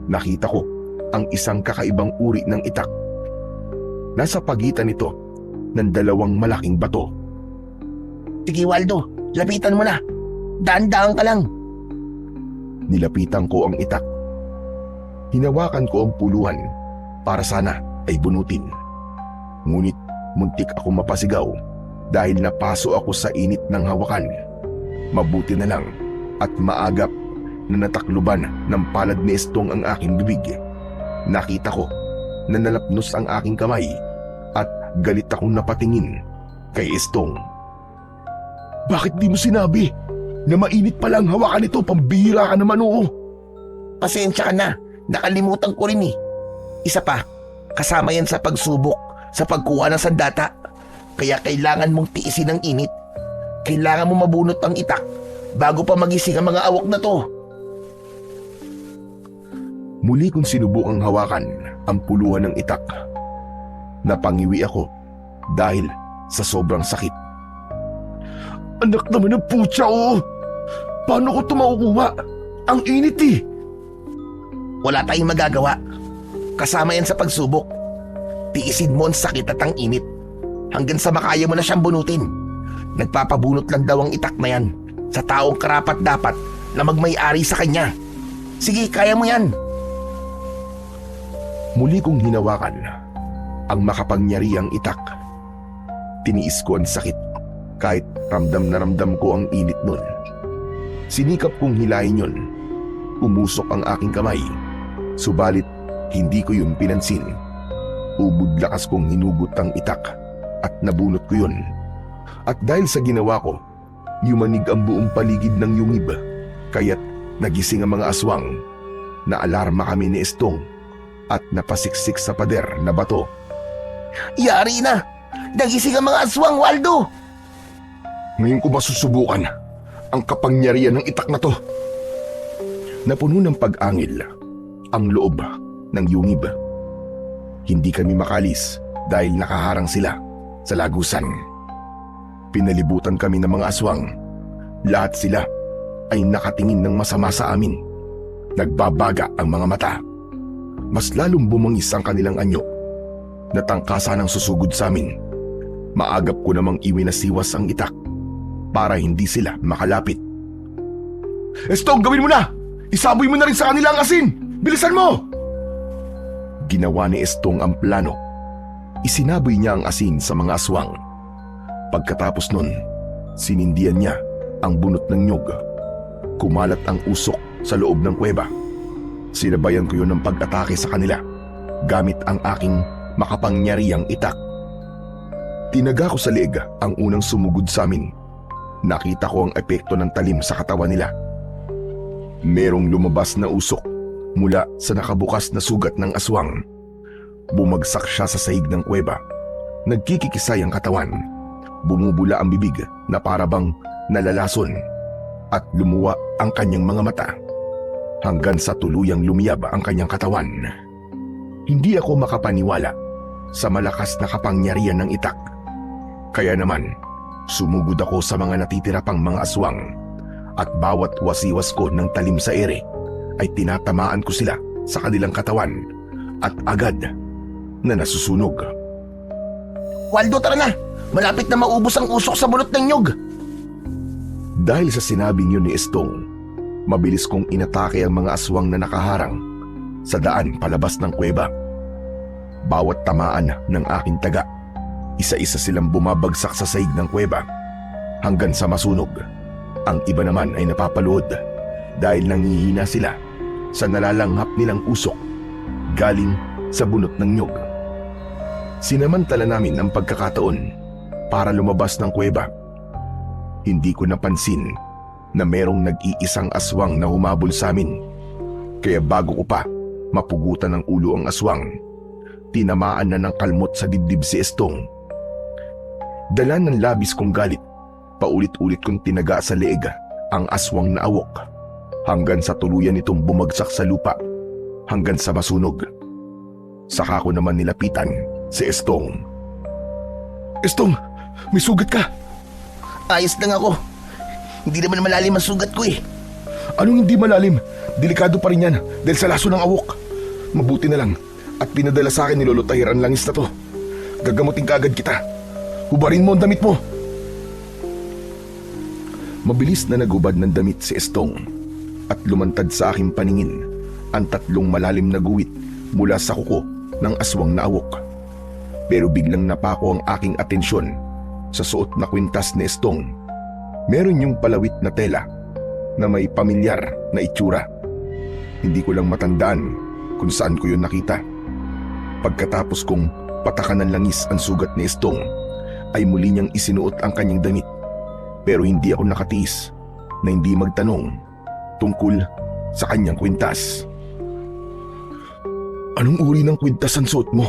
nakita ko ang isang kakaibang uri ng itak. Nasa pagitan nito ng 2 malaking bato. Sige, Waldo, lapitan mo na. Daan-daan ka lang. Nilapitan ko ang itak. Hinawakan ko ang puluhan para sana ay bunutin. Ngunit muntik ako mapasigaw dahil napaso ako sa init ng hawakan. Mabuti na lang at maagap na natakluban ng palad ni Estong ang aking bibig. Nakita ko na nalapnos ang aking kamay at galit akong napatingin kay Estong. Bakit di mo sinabi na mainit pala ang hawakan nito? Pambihira ka naman, oo. Pasensya ka na, nakalimutan ko rin eh. Isa pa, kasama yan sa pagsubok sa pagkuha ng sandata Kaya kailangan mong tiisin ang init. Kailangan mo mabunot ang itak bago pa magising ang mga awok na to. Muli kong sinubukang hawakan ang puluhan ng itak. Napangiwi ako dahil sa sobrang sakit. Anak naman ng putya, oh! Paano ko ito makukuha? Ang init eh! Wala tayong magagawa. Kasama yan sa pagsubok. Tiisin mo ang sakit at ang init hanggang sa makaya mo na siyang bunutin. Nagpapabunot lang daw ang itak na yan sa taong karapat-dapat na magmay-ari sa kanya. Sige, kaya mo yan. Muli kong hinawakan ang makapangyarihang itak. Tiniis ko ang sakit kahit ramdam na ramdam ko ang init nun. Sinikap kong hilahin yun. Umusok ang aking kamay. Subalit hindi ko yun pinansin. Ubod lakas kong hinugot ang itak at nabunot ko yun. At dahil sa ginawa ko, yumanig ang buong paligid ng yungib. Kaya't nagising ang mga aswang. Naalarma kami ni Estong at napasiksik sa pader na bato. Yari na! Nagising ang mga aswang, Waldo! Ngayon ko masusubukan ang kapangyarihan ng itak na to. Napuno ng pag-angil ang loob ng yungib. Hindi kami makalis dahil nakaharang sila sa lagusan. Pinalibutan kami ng mga aswang. Lahat sila ay nakatingin ng masama sa amin. Nagbabaga ang mga mata. Mas lalong bumangis ang kanilang anyo. Natangkasa ng susugod sa amin. Maagap ko namang iwinasiwas ang itak para hindi sila makalapit. Estong, gawin mo na! Isaboy mo na rin sa kanila ang asin! Bilisan mo! Ginawa ni Estong ang plano. Isinaboy niya ang asin sa mga aswang. Pagkatapos nun, sinindihan niya ang bunot ng nyog. Kumalat ang usok sa loob ng kuweba. Sinabayan ko yun ng pag-atake sa kanila gamit ang aking makapangyarihang itak. Tinaga ko sa leeg ang unang sumugod sa amin. Nakita ko ang epekto ng talim sa katawan nila. Merong lumabas na usok mula sa nakabukas na sugat ng aswang. Bumagsak siya sa sahig ng kuweba. Nagkikikisay ang katawan. Bumubula ang bibig na parabang nalalason at lumuwa ang kanyang mga mata hanggang sa tuluyang lumiyab ang kanyang katawan. Hindi ako makapaniwala sa malakas na kapangyarihan ng itak. Kaya naman, sumugod ako sa mga natitira pang mga aswang at bawat wasiwas ko ng talim sa ere ay tinatamaan ko sila sa kanilang katawan at agad na nasusunog. Waldo, tara na! Malapit na maubos ang usok sa bunot ng nyog. Dahil sa sinabing yun ni Estong, mabilis kong inatake ang mga aswang na nakaharang sa daan palabas ng kuweba. Bawat tamaan ng aking taga, isa-isa silang bumabagsak sa sahig ng kuweba hanggang sa masunog. Ang iba naman ay napapaluhod dahil nangihina sila sa nalalanghap nilang usok galing sa bunot ng nyog. Sinamantala namin ang pagkakataon para lumabas ng kuweba. Hindi ko napansin na merong nag-iisang aswang na humabol sa amin. Kaya bago ko pa mapugutan ng ulo ang aswang, tinamaan na ng kalmot sa dibdib si Estong. Dala ng labis kong galit, paulit-ulit kong tinaga sa leeg ang aswang na awok hanggang sa tuluyan itong bumagsak sa lupa hanggang sa masunog. Saka ko naman nilapitan si Estong. Estong, may sugat ka! Ayos lang ako. Hindi naman malalim ang sugat ko eh. Anong hindi malalim? Delikado pa rin yan dahil sa laso ng awok. Mabuti na lang at pinadala sa akin ni Lolo Tahir ang langis na to. Gagamutin ka agad kita. Hubarin mo ang damit mo. Mabilis na nagubad ng damit si Estong at lumantad sa aking paningin ang tatlong malalim na guwit mula sa kuko ng aswang na awok. Pero biglang napako ang aking atensyon sa suot na kwintas ni Estong. Meron yung palawit na tela na may pamilyar na itsura. Hindi ko lang matandaan kung saan ko yun nakita. Pagkatapos kong patakan ng langis ang sugat ni Estong, ay muli niyang isinuot ang kanyang damit. Pero hindi ako nakatiis na hindi magtanong tungkol sa kanyang kwintas. Anong uri ng kwintas ang suot mo,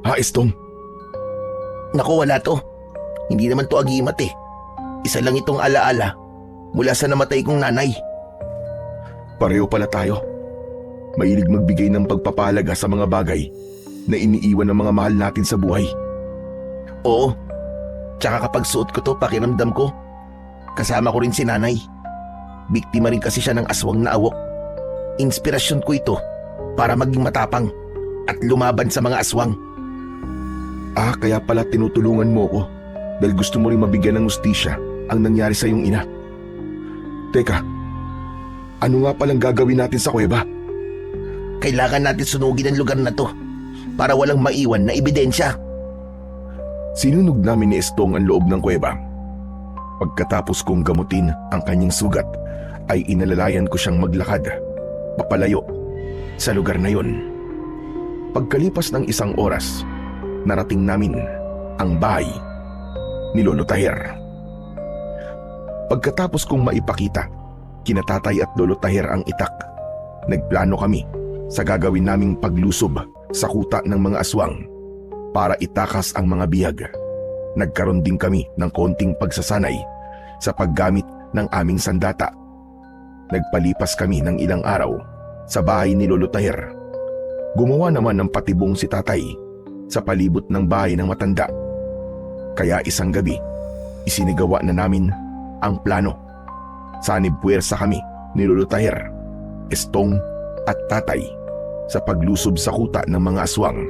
ha Estong? Naku, wala to. Hindi naman to agimat eh. Isa lang itong alaala mula sa namatay kong nanay. Pareho pala tayo. Mahilig magbigay ng pagpapahalaga sa mga bagay na iniiwan ng mga mahal natin sa buhay. Oo. Tsaka kapag suot ko to, pakiramdam ko, kasama ko rin si nanay. Biktima rin kasi siya ng aswang na awok. Inspirasyon ko ito para maging matapang at lumaban sa mga aswang. Kaya pala tinutulungan mo ko dahil gusto mo rin mabigyan ng hustisya ang nangyari sa iyong ina. Teka, ano nga palang gagawin natin sa kuweba? Kailangan natin sunugin ang lugar na to para walang maiwan na ebidensya. Sinunog namin ni Estong ang loob ng kuweba. Pagkatapos kong gamutin ang kanyang sugat, ay inalalayan ko siyang maglakad, papalayo, sa lugar na yon. Pagkalipas ng 1 oras, narating namin ang bahay ni Lolo Taher. Pagkatapos kong maipakita, kina Tatay at Lolo Taher ang itak, nagplano kami sa gagawin naming paglusob sa kuta ng mga aswang para itakas ang mga biyag. Nagkaroon din kami ng konting pagsasanay sa paggamit ng aming sandata. Nagpalipas kami ng ilang araw sa bahay ni Lolo Taher. Gumawa naman ng patibong si Tatay sa palibot ng bahay ng matanda. Kaya isang gabi, isinigawa na namin ang plano. Sanib puwersa kami ni Lolo Taher, Estong at Tatay sa paglusob sa kuta ng mga aswang.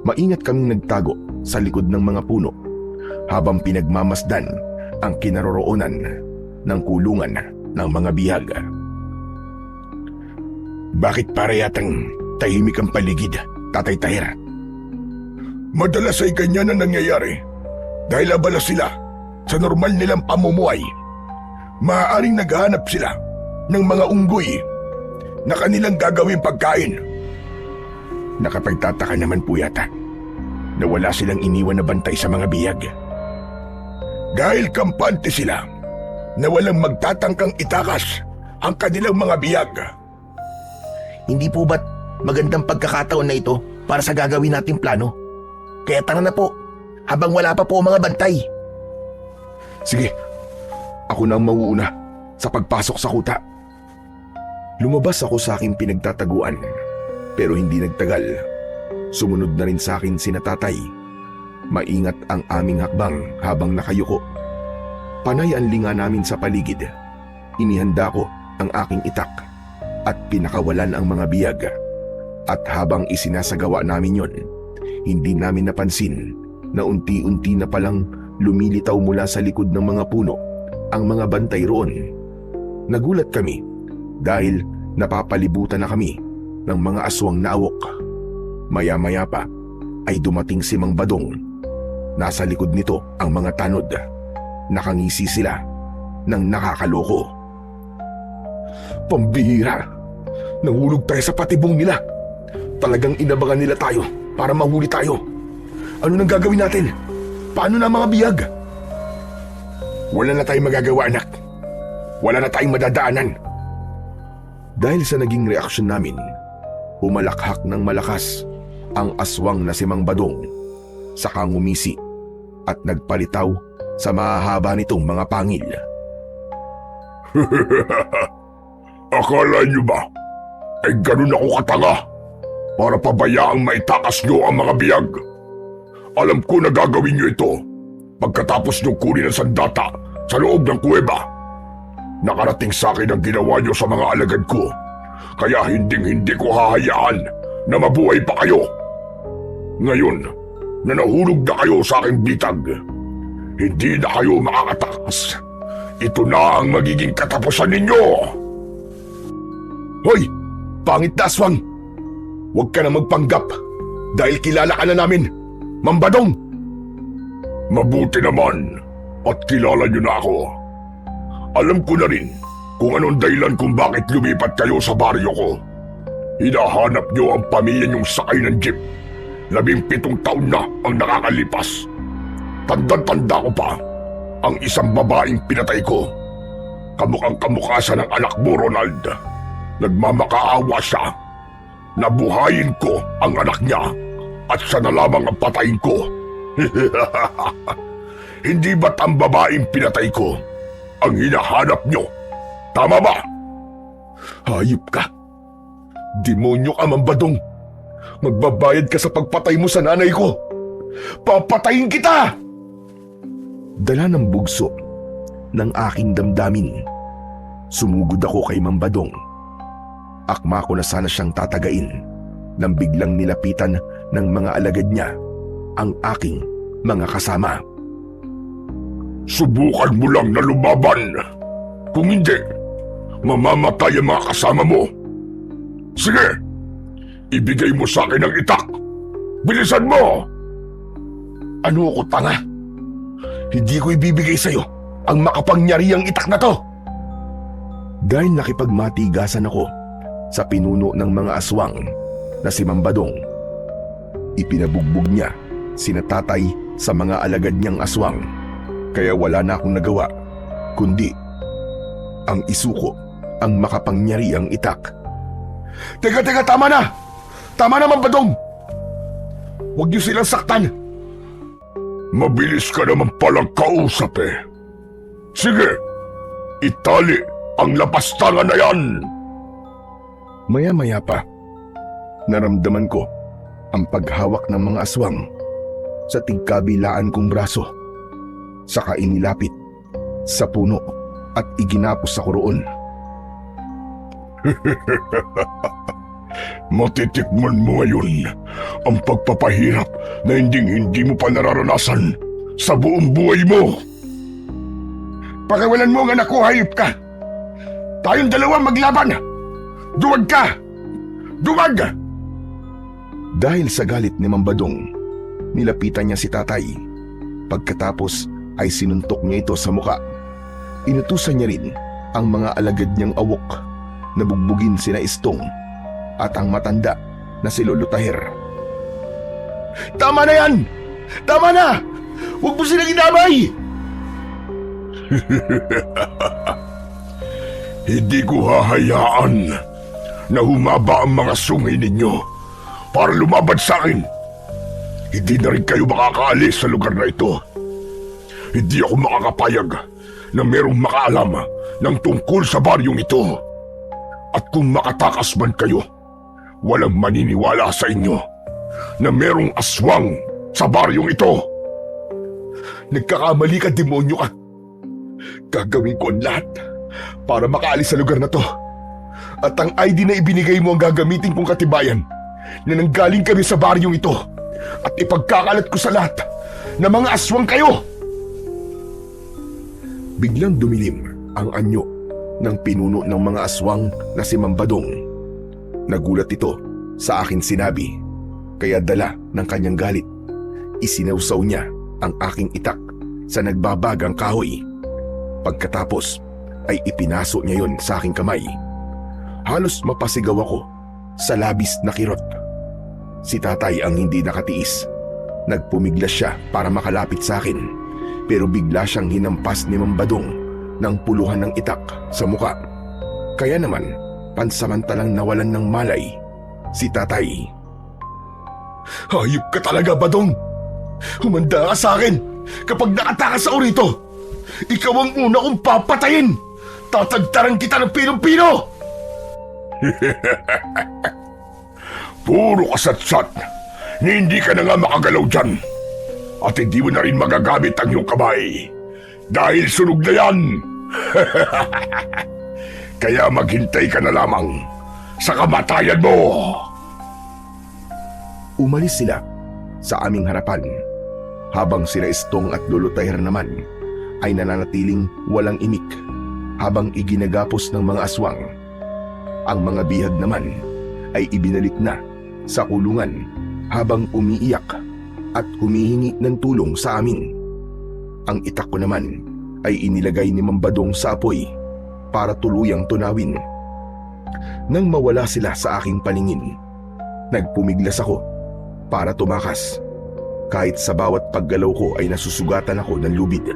Maingat kaming nagtago sa likod ng mga puno habang pinagmamasdan ang kinaroroonan ng kulungan ng mga bihag. Bakit para yatang tahimik ang paligid, Tatay Taher? Madalas ay ganyan na nangyayari dahil abala sila sa normal nilang pamumuhay. Maaaring naghahanap sila ng mga unggoy na kanilang gagawing pagkain. Nakapagtataka naman po yata na wala silang iniwan na bantay sa mga bihag. Dahil kampante sila na walang magtatangkang itakas ang kanilang mga bihag. Hindi po ba't magandang pagkakataon na ito para sa gagawin nating plano? Kaya tara na po, habang wala pa po ang mga bantay. Sige, ako na ang mauuna sa pagpasok sa kuta. Lumabas ako sa aking pinagtataguan, pero hindi nagtagal. Sumunod na rin sa akin sina Tatay. Maingat ang aming hakbang habang nakayuko. Panay ang linga namin sa paligid. Inihanda ko ang aking itak at pinakawalan ang mga biyag. At habang isinasagawa namin yon, hindi namin napansin na unti-unti na palang lumilitaw mula sa likod ng mga puno ang mga bantay roon. Nagulat kami dahil napapalibutan na kami ng mga aswang na awok. Maya-maya pa ay dumating si Mang Badong. Nasa likod nito ang mga tanod. Nakangisi sila ng nakakaloko. Pambihira! Nahulog tayo sa patibong nila. Talagang inabangan nila tayo para mahuli tayo. Ano nang gagawin natin? Paano na ang mga biyag? Wala na tayong magagawa, anak. Wala na tayong madadaanan. Dahil sa naging reaksyon namin, humalakhak ng malakas ang aswang na si Mang Badong, saka ngumisi at nagpalitaw sa mahahaba nitong mga pangil. Akala niyo ba ay ganun ako katanga para pabayaang maitakas niyo ang mga biyag? Alam ko na gagawin niyo ito pagkatapos niyo kunin ang sandata sa loob ng kuweba. Nakarating sa akin ang ginawa niyo sa mga alagad ko, kaya hindi ko hahayaan na mabuhay pa kayo. Ngayon na nahulog na kayo sa aking bitag, hindi na kayo makakatakas. Ito na ang magiging katapusan ninyo! Hoy! Pangit na aswang! Huwag ka na magpanggap dahil kilala ka na namin, Mang Badong! Mabuti naman at kilala niyo na ako. Alam ko na rin kung anong dahilan kung bakit lumipat kayo sa baryo ko. Hinahanap niyo ang pamilya niyong sakay ng jeep. 17 taon na ang nakakalipas. Tanda-tanda ko pa ang isang babaeng pinatay ko. Kamukhang-kamukha siya ng anak mo, Ronald. Nagmamakaawa siya. Nabuhayin ko ang anak niya at siya na lamang ang patayin ko. Hindi ba't ang babaeng pinatay ko ang hinahanap nyo? Tama ba? Hayop ka! Demonyo ka, Mambadong! Magbabayad ka sa pagpatay mo sa nanay ko! Papatayin kita! Dala ng bugso ng aking damdamin. Sumugod ako kay Mambadong. Akma ko na sana siyang tatagain nang biglang nilapitan ng mga alagad niya ang aking mga kasama. Subukan mo lang na lumaban. Kung hindi, mamamatay ang mga kasama mo. Sige, ibigay mo sa akin ang itak. Bilisan mo! Ano ako, tanga? Hindi ko ibibigay sa'yo ang makapangyarihang itak na to. Dahil nakipagmatigasan ako sa pinuno ng mga aswang na si Mambadong, ipinabugbog niya sina tatay sa mga alagad niyang aswang. Kaya wala na akong nagawa kundi ang isuko ang makapangyarihang itak. Teka, tama na! Tama na, Mambadong! Huwag niyo silang saktan! Mabilis ka naman palang kausap eh. Sige, itali ang lapastangan na yan. Maya-maya pa, naramdaman ko ang paghawak ng mga aswang sa tigkabilaan kong braso. Saka inilapit sa puno at iginapos sa roon. Matitikman mo ngayon ang pagpapahirap na hindi mo pa nararanasan sa buong buhay mo. Pakawalan mo ang anak ko, hayop ka! Tayong dalawa maglaban! Duwag ka! Duwag! Dahil sa galit ni Mambadong, nilapitan niya si tatay. Pagkatapos ay sinuntok niya ito sa muka. Inutusan niya rin ang mga alagad niyang awok na bugbugin sina Istong at ang matanda na si Lolo Taher. Tama na yan! Tama na! Huwag mo silang inamay! Hindi ko hahayaan na humaba ang mga sungay ninyo para lumaban sa akin. Hindi na rin kayo makakaalis sa lugar na ito. Hindi ako makakapayag na merong makaalam ng tungkol sa baryong ito. At kung makatakas man kayo, walang maniniwala sa inyo na merong aswang sa baryong ito. Nagkakamali ka, demonyo ka. Gagawin ko ang lahat para makaalis sa lugar na to. At ang ID na ibinigay mo ang gagamitin kong katibayan na nanggaling kami sa baryong ito. At ipagkakalat ko sa lahat na mga aswang kayo. Biglang dumilim ang anyo ng pinuno ng mga aswang na si Mambadong. Nagulat ito sa akin sinabi, kaya dala ng kanyang galit, isinawsaw niya ang aking itak sa nagbabagang kahoy. Pagkatapos ay ipinaso niya yon sa aking kamay. Halos mapasigaw ako sa labis na kirot. Si tatay ang hindi nakatiis. Nagpumiglas siya para makalapit sa akin. Pero bigla siyang hinampas ni Mambadong ng puluhan ng itak sa muka. Kaya naman, pansamantalang nawalan ng malay si tatay. Hayop ka talaga, Badong! Humanda ka sa akin kapag nakatakas ako rito! Ikaw ang una kong papatayin! Tatagtaran kita ng pinong-pino! Puro kasatsat na hindi ka na nga makagalaw dyan. At hindi mo na rin magagamit ang iyong kamay. Dahil sunog na yan. Kaya maghintay ka na lamang sa kamatayan mo. Umalis sila sa aming harapan. Habang sila Istong at Lolo Taher naman ay nananatiling walang imik habang iginagapos ng mga aswang. Ang mga bihag naman ay ibinalik na sa kulungan habang umiiyak at humihingi ng tulong sa amin. Ang itak ko naman ay inilagay ni Mambadong sa apoy para tuluyang tunawin. Nang mawala sila sa aking paningin, nagpumiglas ako para tumakas. Kahit sa bawat paggalaw ko ay nasusugatan ako ng lubid.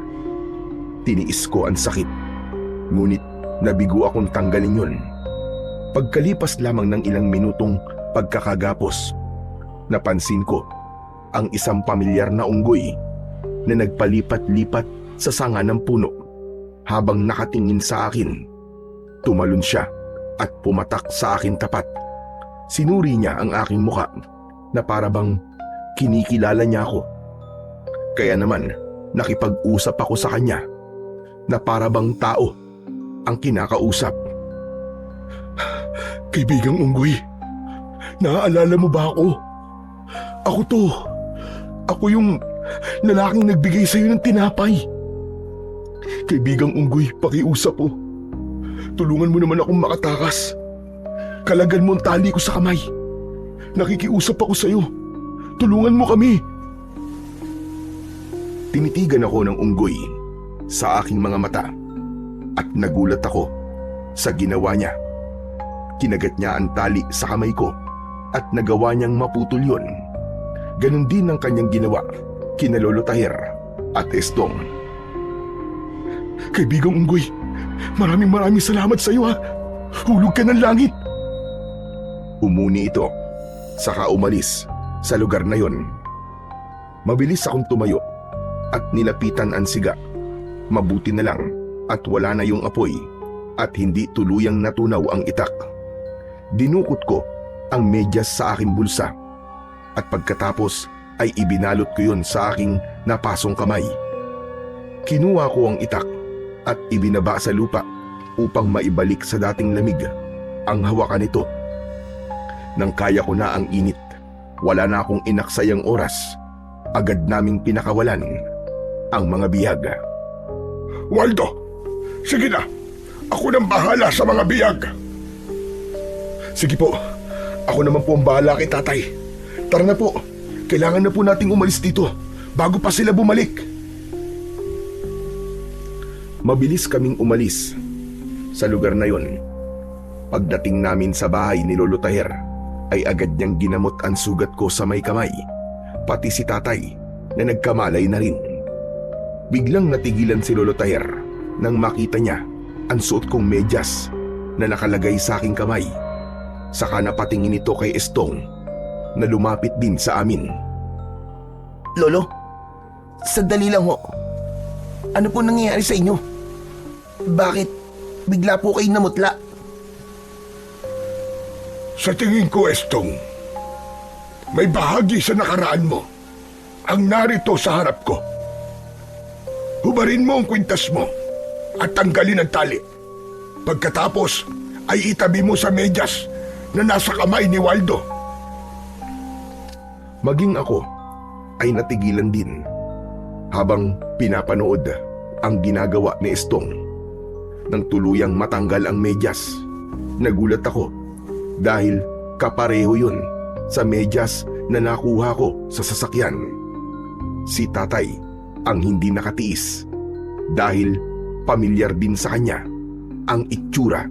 Tiniis ko ang sakit, ngunit nabigo akong tanggalin yun. Pagkalipas lamang ng ilang minutong pagkakagapos, napansin ko ang isang pamilyar na unggoy na nagpalipat-lipat sa sanga ng puno. Habang nakatingin sa akin, tumalon siya at pumatak sa akin tapat. Sinuri niya ang aking muka na para bang kinikilala niya ako. Kaya naman nakipag-usap ako sa kanya na para bang tao ang kinakausap. Kaibigang Unggoy, naaalala mo ba ako? Ako to. Ako yung lalaking nagbigay sa'yo ng tinapay. Kaibigang Unggoy, pakiusap po. Tulungan mo naman akong makatakas. Kalagan mo ang tali ko sa kamay. Nakikiusap ako sa'yo. Tulungan mo kami. Tinitigan ako ng Unggoy sa aking mga mata at nagulat ako sa ginawa niya. Kinagat niya ang tali sa kamay ko at nagawa niyang maputol yun. Ganon din ang kanyang ginawa kina Lolo Tahir at Estong. Kaibigang Unggoy, maraming salamat sa iyo ha. Hulog ka ng langit. Umuni ito, saka umalis sa lugar na yon. Mabilis akong tumayo at nilapitan ang siga. Mabuti na lang at wala na yung apoy at hindi tuluyang natunaw ang itak. Dinukot ko ang medyas sa aking bulsa at pagkatapos ay ibinalot ko yun sa aking napasong kamay. Kinuha ko ang itak at ibinaba sa lupa upang maibalik sa dating lamig ang hawakan nito. Nang kaya ko na ang init, wala na akong inaksayang oras. Agad naming pinakawalan ang mga bihag. Waldo, sige na. Ako nang bahala sa mga biyag. Sige po, ako naman po ang bahala kay tatay. Tara na po, kailangan na po nating umalis dito bago pa sila bumalik. Mabilis kaming umalis sa lugar na yon. Pagdating namin sa bahay ni Lolo Tahir, ay agad niyang ginamot ang sugat ko sa may kamay, pati si tatay na nagkamalay na rin. Biglang natigilan si Lolo Tahir nang makita niya ang suot kong medyas na nakalagay sa aking kamay. Saka napatingin ito kay Estong na lumapit din sa amin. Lolo, sandali lang ho. Ano po nangyayari sa inyo? Bakit bigla po kayo namutla? Sa tingin ko, Estong, may bahagi sa nakaraan mo ang narito sa harap ko. Hubarin mo ang kwintas mo at tanggalin ang tali. Pagkatapos ay itabi mo sa medyas na nasa kamay ni Waldo. Maging ako ay natigilan din habang pinapanood ang ginagawa ni Estong. Nang tuluyang matanggal ang medyas, nagulat ako dahil kapareho yun sa medyas na nakuha ko sa sasakyan. Si tatay ang hindi nakatiis dahil pamilyar din sa kanya ang itsura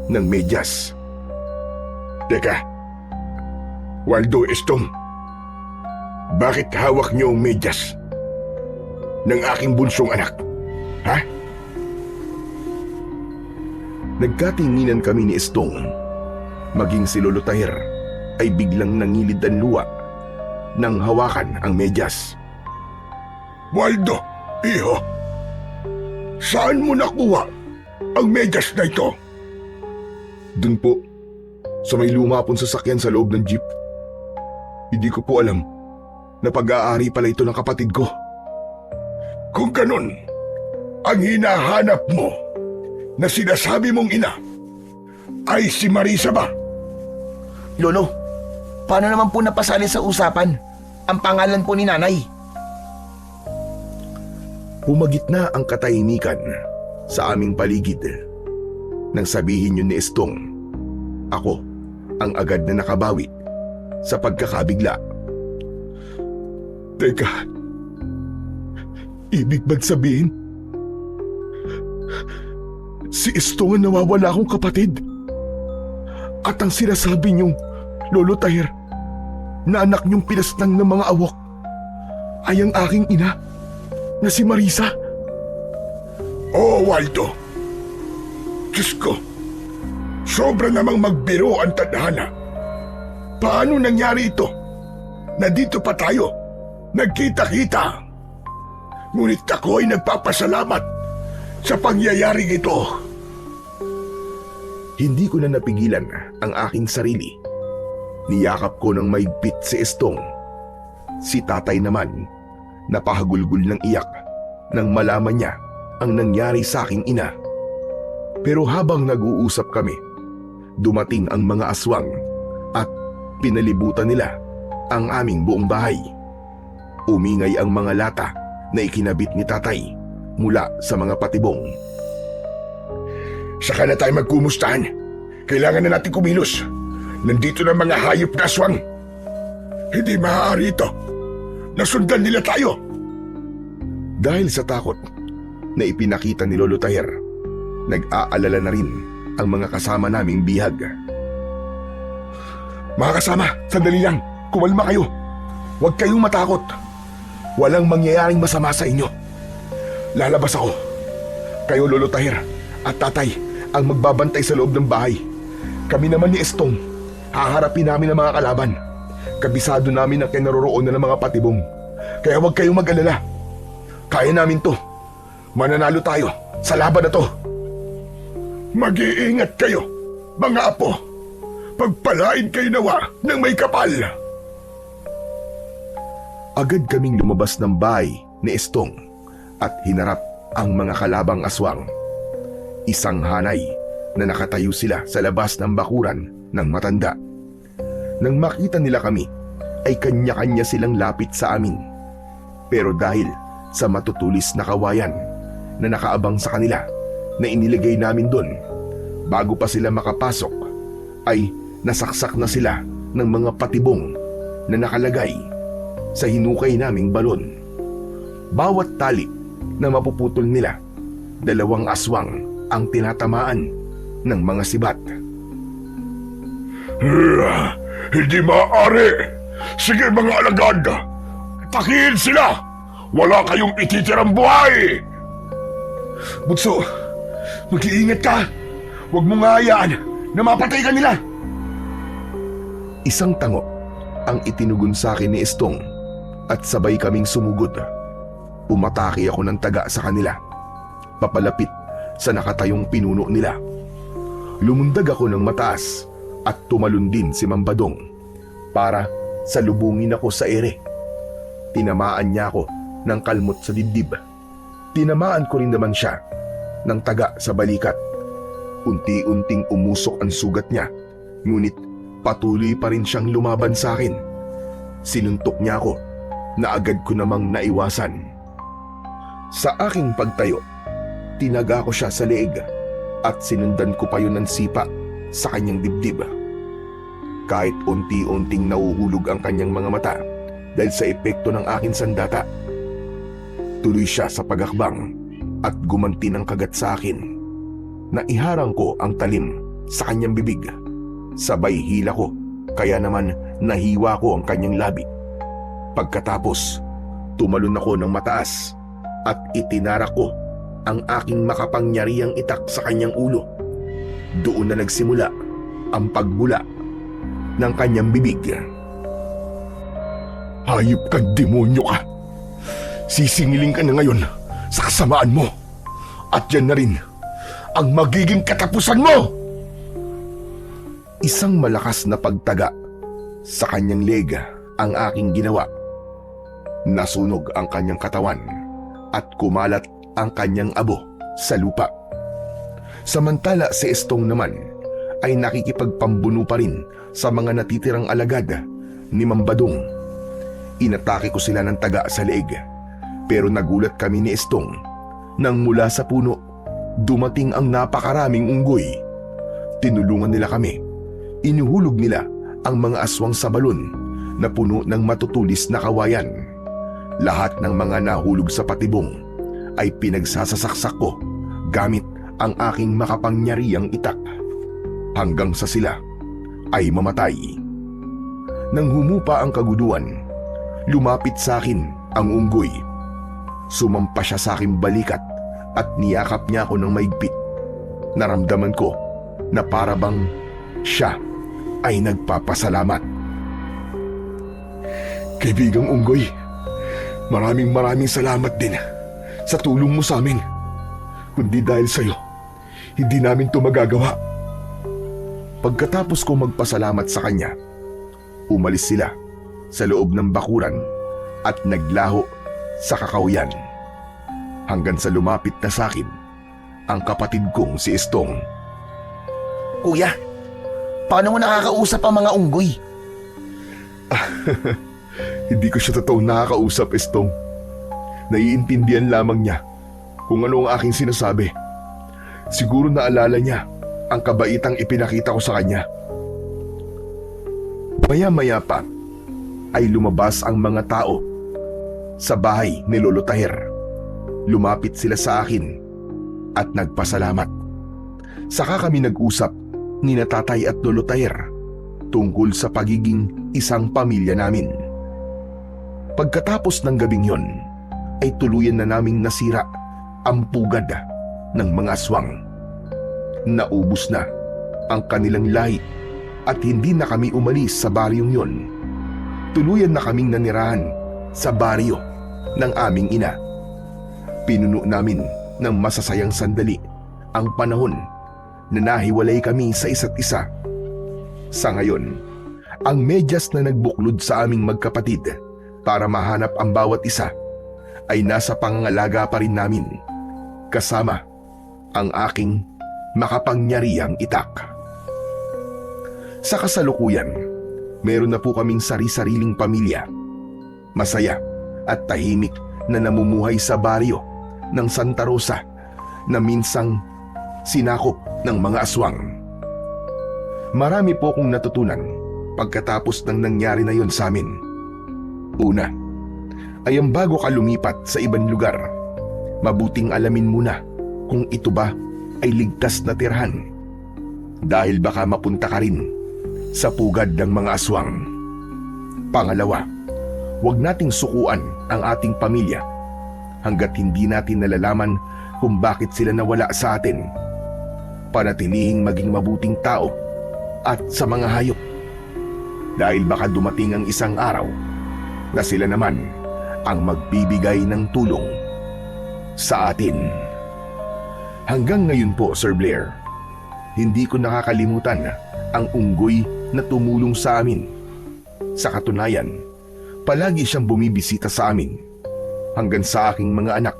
ng medyas. Teka, Waldo, Estong, bakit hawak niyo ang medyas ng aking bunsong anak? Ha? Nagkatinginan kami ni Estong. Maging si Lolo Tahir ay biglang nangilid ang luwa nang hawakan ang medyas. Waldo, iho, saan mo nakuha ang medyas na ito? Dun po, sa may luma pong sasakyan sa loob ng jeep. Hindi ko po alam na pag-aari pala ito ng kapatid ko. Kung ganun, ang hinahanap mo na sinasabi mong ina ay si Marisa ba? Lolo, paano naman po napasali sa usapan ang pangalan po ni nanay? Pumagitna ang katahimikan sa aming paligid. Nang sabihin yun ni Estong, ako ang agad na nakabawi sa pagkakabigla. Teka, ibig bang sabihin si Estong ang nawawala akong kapatid? At ang sinasabi niyong Lolo Tahir na anak niyong pinasnang ng mga awok ay ang aking ina na si Marisa? Oo, Waldo. Diyos ko, sobra namang magbiro ang tadhana. Paano nangyari ito? Na dito pa tayo, nagkita-kita. Ngunit ako ay nagpapasalamat sa pangyayaring ito. Hindi ko na napigilan ang aking sarili. Niyakap ko ng maigpit si Estong. Si tatay naman, napahagulgul ng iyak nang malaman niya ang nangyari sa aking ina. Pero habang nag-uusap kami, dumating ang mga aswang at pinalibutan nila ang aming buong bahay. Umingay ang mga lata na ikinabit ni tatay mula sa mga patibong. Saka na tayo magkumustahan. Kailangan na natin kumilos. Nandito na mga hayop na aswang. Hindi maaari ito. Nasundan nila tayo. Dahil sa takot na ipinakita ni Lolo Taher, nag-aalala na rin ang mga kasama naming bihag. Mga kasama, sandali lang. Kumalma kayo. Huwag kayong matakot. Walang mangyayaring masama sa inyo. Lalabas ako. Kayo, Lolo Taher at tatay, ang magbabantay sa loob ng bahay. Kami naman ni Estong, haharapin namin ang mga kalaban. Kabisado namin ang kinaroroonan ng mga patibong. Kaya huwag kayong mag-alala. Kaya namin to. Mananalo tayo sa laban na to. Mag-iingat kayo, mga apo. Pagpalain kayo nawa ng may kapal. Agad kaming lumabas ng bahay ni Estong at hinarap ang mga kalabang aswang. Isang hanay na nakatayo sila sa labas ng bakuran ng matanda. Nang makita nila kami, ay kanya-kanya silang lapit sa amin. Pero dahil sa matutulis na kawayan na nakaabang sa kanila na inilagay namin doon, bago pa sila makapasok, ay nasaksak na sila ng mga patibong na nakalagay sa hinukay naming balon. Bawat tali na mapuputol nila, 2 aswang ang tinatamaan ng mga sibat. Hindi maaari. Sige mga alagad, takihin sila. Wala kayong ititirang buhay. Bunso, mag-iingat ka. Huwag mong hayaan na mapatay ka nila. Isang tango ang itinugon sa akin ni Estong at sabay kaming sumugod. Umatake ako ng taga sa kanila, papalapit sa nakatayong pinuno nila. Lumundag ako ng mataas at tumalon din si Mambadong para salubungin ako sa ere. Tinamaan niya ako ng kalmot sa dibdib. Tinamaan ko rin naman siya ng taga sa balikat. Unti-unting umusok ang sugat niya, ngunit patuloy pa rin siyang lumaban sa akin. Sinuntok niya ako na agad ko namang naiwasan. Sa aking pagtayo, tinaga ko siya sa leeg at sinundan ko pa yun ng sipa sa kanyang dibdib. Kahit unti-unting nauhulog ang kanyang mga mata dahil sa epekto ng aking sandata, tuloy siya sa pagakbang at gumanti ng kagat sa akin. Naiharang ko ang talim sa kanyang bibig. Sabay hila ko, kaya naman nahiwa ko ang kanyang labi. Pagkatapos, tumalon ako ng mataas at itinarak ko ang aking makapangyarihang itak sa kanyang ulo. Doon na nagsimula ang pagbula ng kanyang bibig. Hayop kang demonyo ka. Sisingiling ka na ngayon sa kasamaan mo. At yan na rin ang magiging katapusan mo. Isang malakas na pagtaga sa kanyang leg ang aking ginawa. Nasunog ang kanyang katawan at kumalat ang kanyang abo sa lupa. Samantala si Estong naman ay nakikipagpambuno pa rin sa mga natitirang alagad ni Mambadong. Inatake ko sila ng taga sa leeg, pero nagulat kami ni Estong nang mula sa puno dumating ang napakaraming unggoy. Tinulungan nila kami. Inuhulog nila ang mga aswang sa balon na puno ng matutulis na kawayan. Lahat ng mga nahulog sa patibong ay pinagsasasaksak ko gamit ang aking makapangyarihang itak hanggang sa sila ay mamatay. Nang humupa ang kaguduan, lumapit sa akin ang unggoy. Sumampa siya sa aking balikat at niyakap niya ako ng maigpit. Naramdaman ko na parabang siya ay nagpapasalamat. Kaibigang unggoy, maraming salamat din sa tulong mo sa amin. Kundi dahil sa'yo, hindi namin to magagawa. Pagkatapos ko magpasalamat sa kanya, umalis sila sa loob ng bakuran at naglaho sa kakauyan. Hanggang sa lumapit na sa akin ang kapatid kong si Estong. Kuya, paano mo nakakausap ang mga unggoy? Hindi ko siya totoong nakakausap, Estong. Naiintindihan lamang niya kung ano ang aking sinasabi. Siguro naalala niya ang kabaitang ipinakita ko sa kanya. Maya-maya pa ay lumabas ang mga tao sa bahay ni Lolo Tahir. Lumapit sila sa akin at nagpasalamat. Saka kami nag-usap ni na Tatay at Lolo Tahir tungkol sa pagiging isang pamilya namin. Pagkatapos ng gabing yon, ay tuluyan na naming nasira ang pugad ng mga aswang. Naubos na ang kanilang lahi at hindi na kami umalis sa baryong yon. Tuluyan na kaming nanirahan sa baryo ng aming ina. Pinuno namin ng masasayang sandali ang panahon na nahiwalay kami sa isa't isa. Sa ngayon, ang medyas na nagbuklod sa aming magkapatid para mahanap ang bawat isa ay nasa pangangalaga pa rin namin, kasama ang aking makapangyarihang itak. Sa kasalukuyan, meron na po kaming sari-sariling pamilya. Masaya at tahimik na namumuhay sa baryo ng Santa Rosa na minsang sinakop ng mga aswang. Marami po akong natutunan pagkatapos ng nangyari na yon sa amin. Una, ay ang bago ka lumipat sa ibang lugar, mabuting alamin muna kung ito ba ay ligtas na tirhan. Dahil baka mapunta ka rin sa pugad ng mga aswang. Pangalawa, huwag nating sukuan ang ating pamilya hanggat hindi natin nalalaman kung bakit sila nawala sa atin. Panatilihing maging mabuting tao at sa mga hayop. Dahil baka dumating ang isang araw na sila naman ang magbibigay ng tulong sa atin. Hanggang ngayon po, Sir Blair, hindi ko nakakalimutan ang unggoy na tumulong sa amin. Sa katunayan, palagi siyang bumibisita sa amin. Hanggang sa aking mga anak,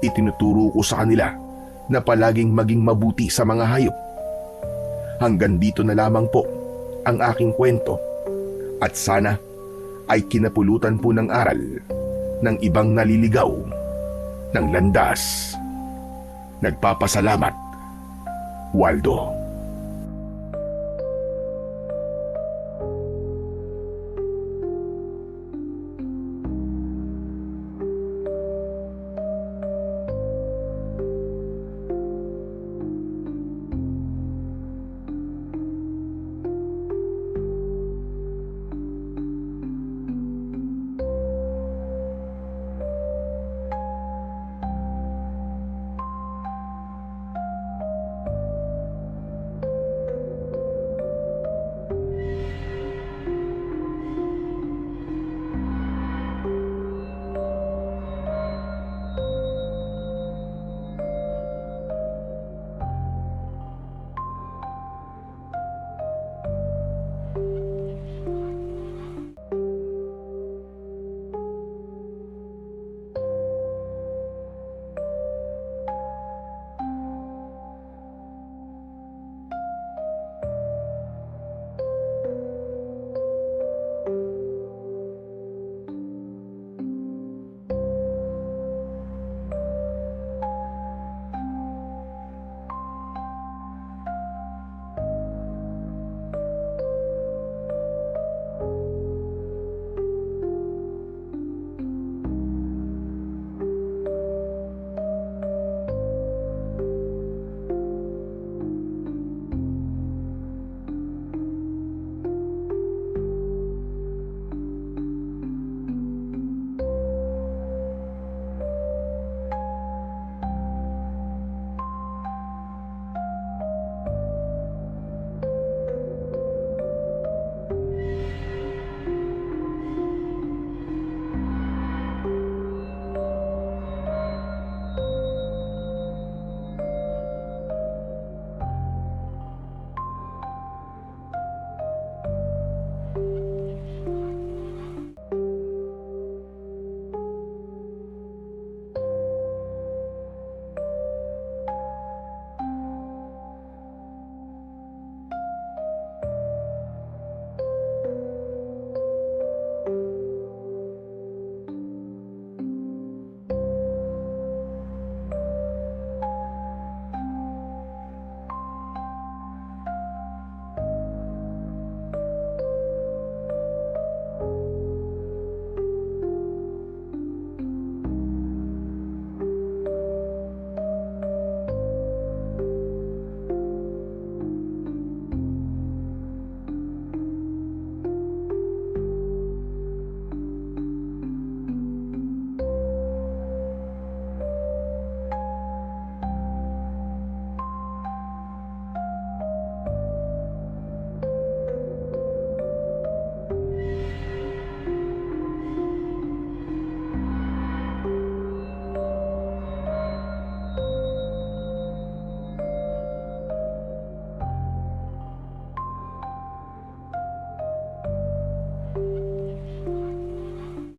itinuturo ko sa kanila na palaging maging mabuti sa mga hayop. Hanggang dito na lamang po ang aking kwento at sana ay kinapulutan po ng aral ng ibang naliligaw ng landas. Nagpapasalamat, Waldo.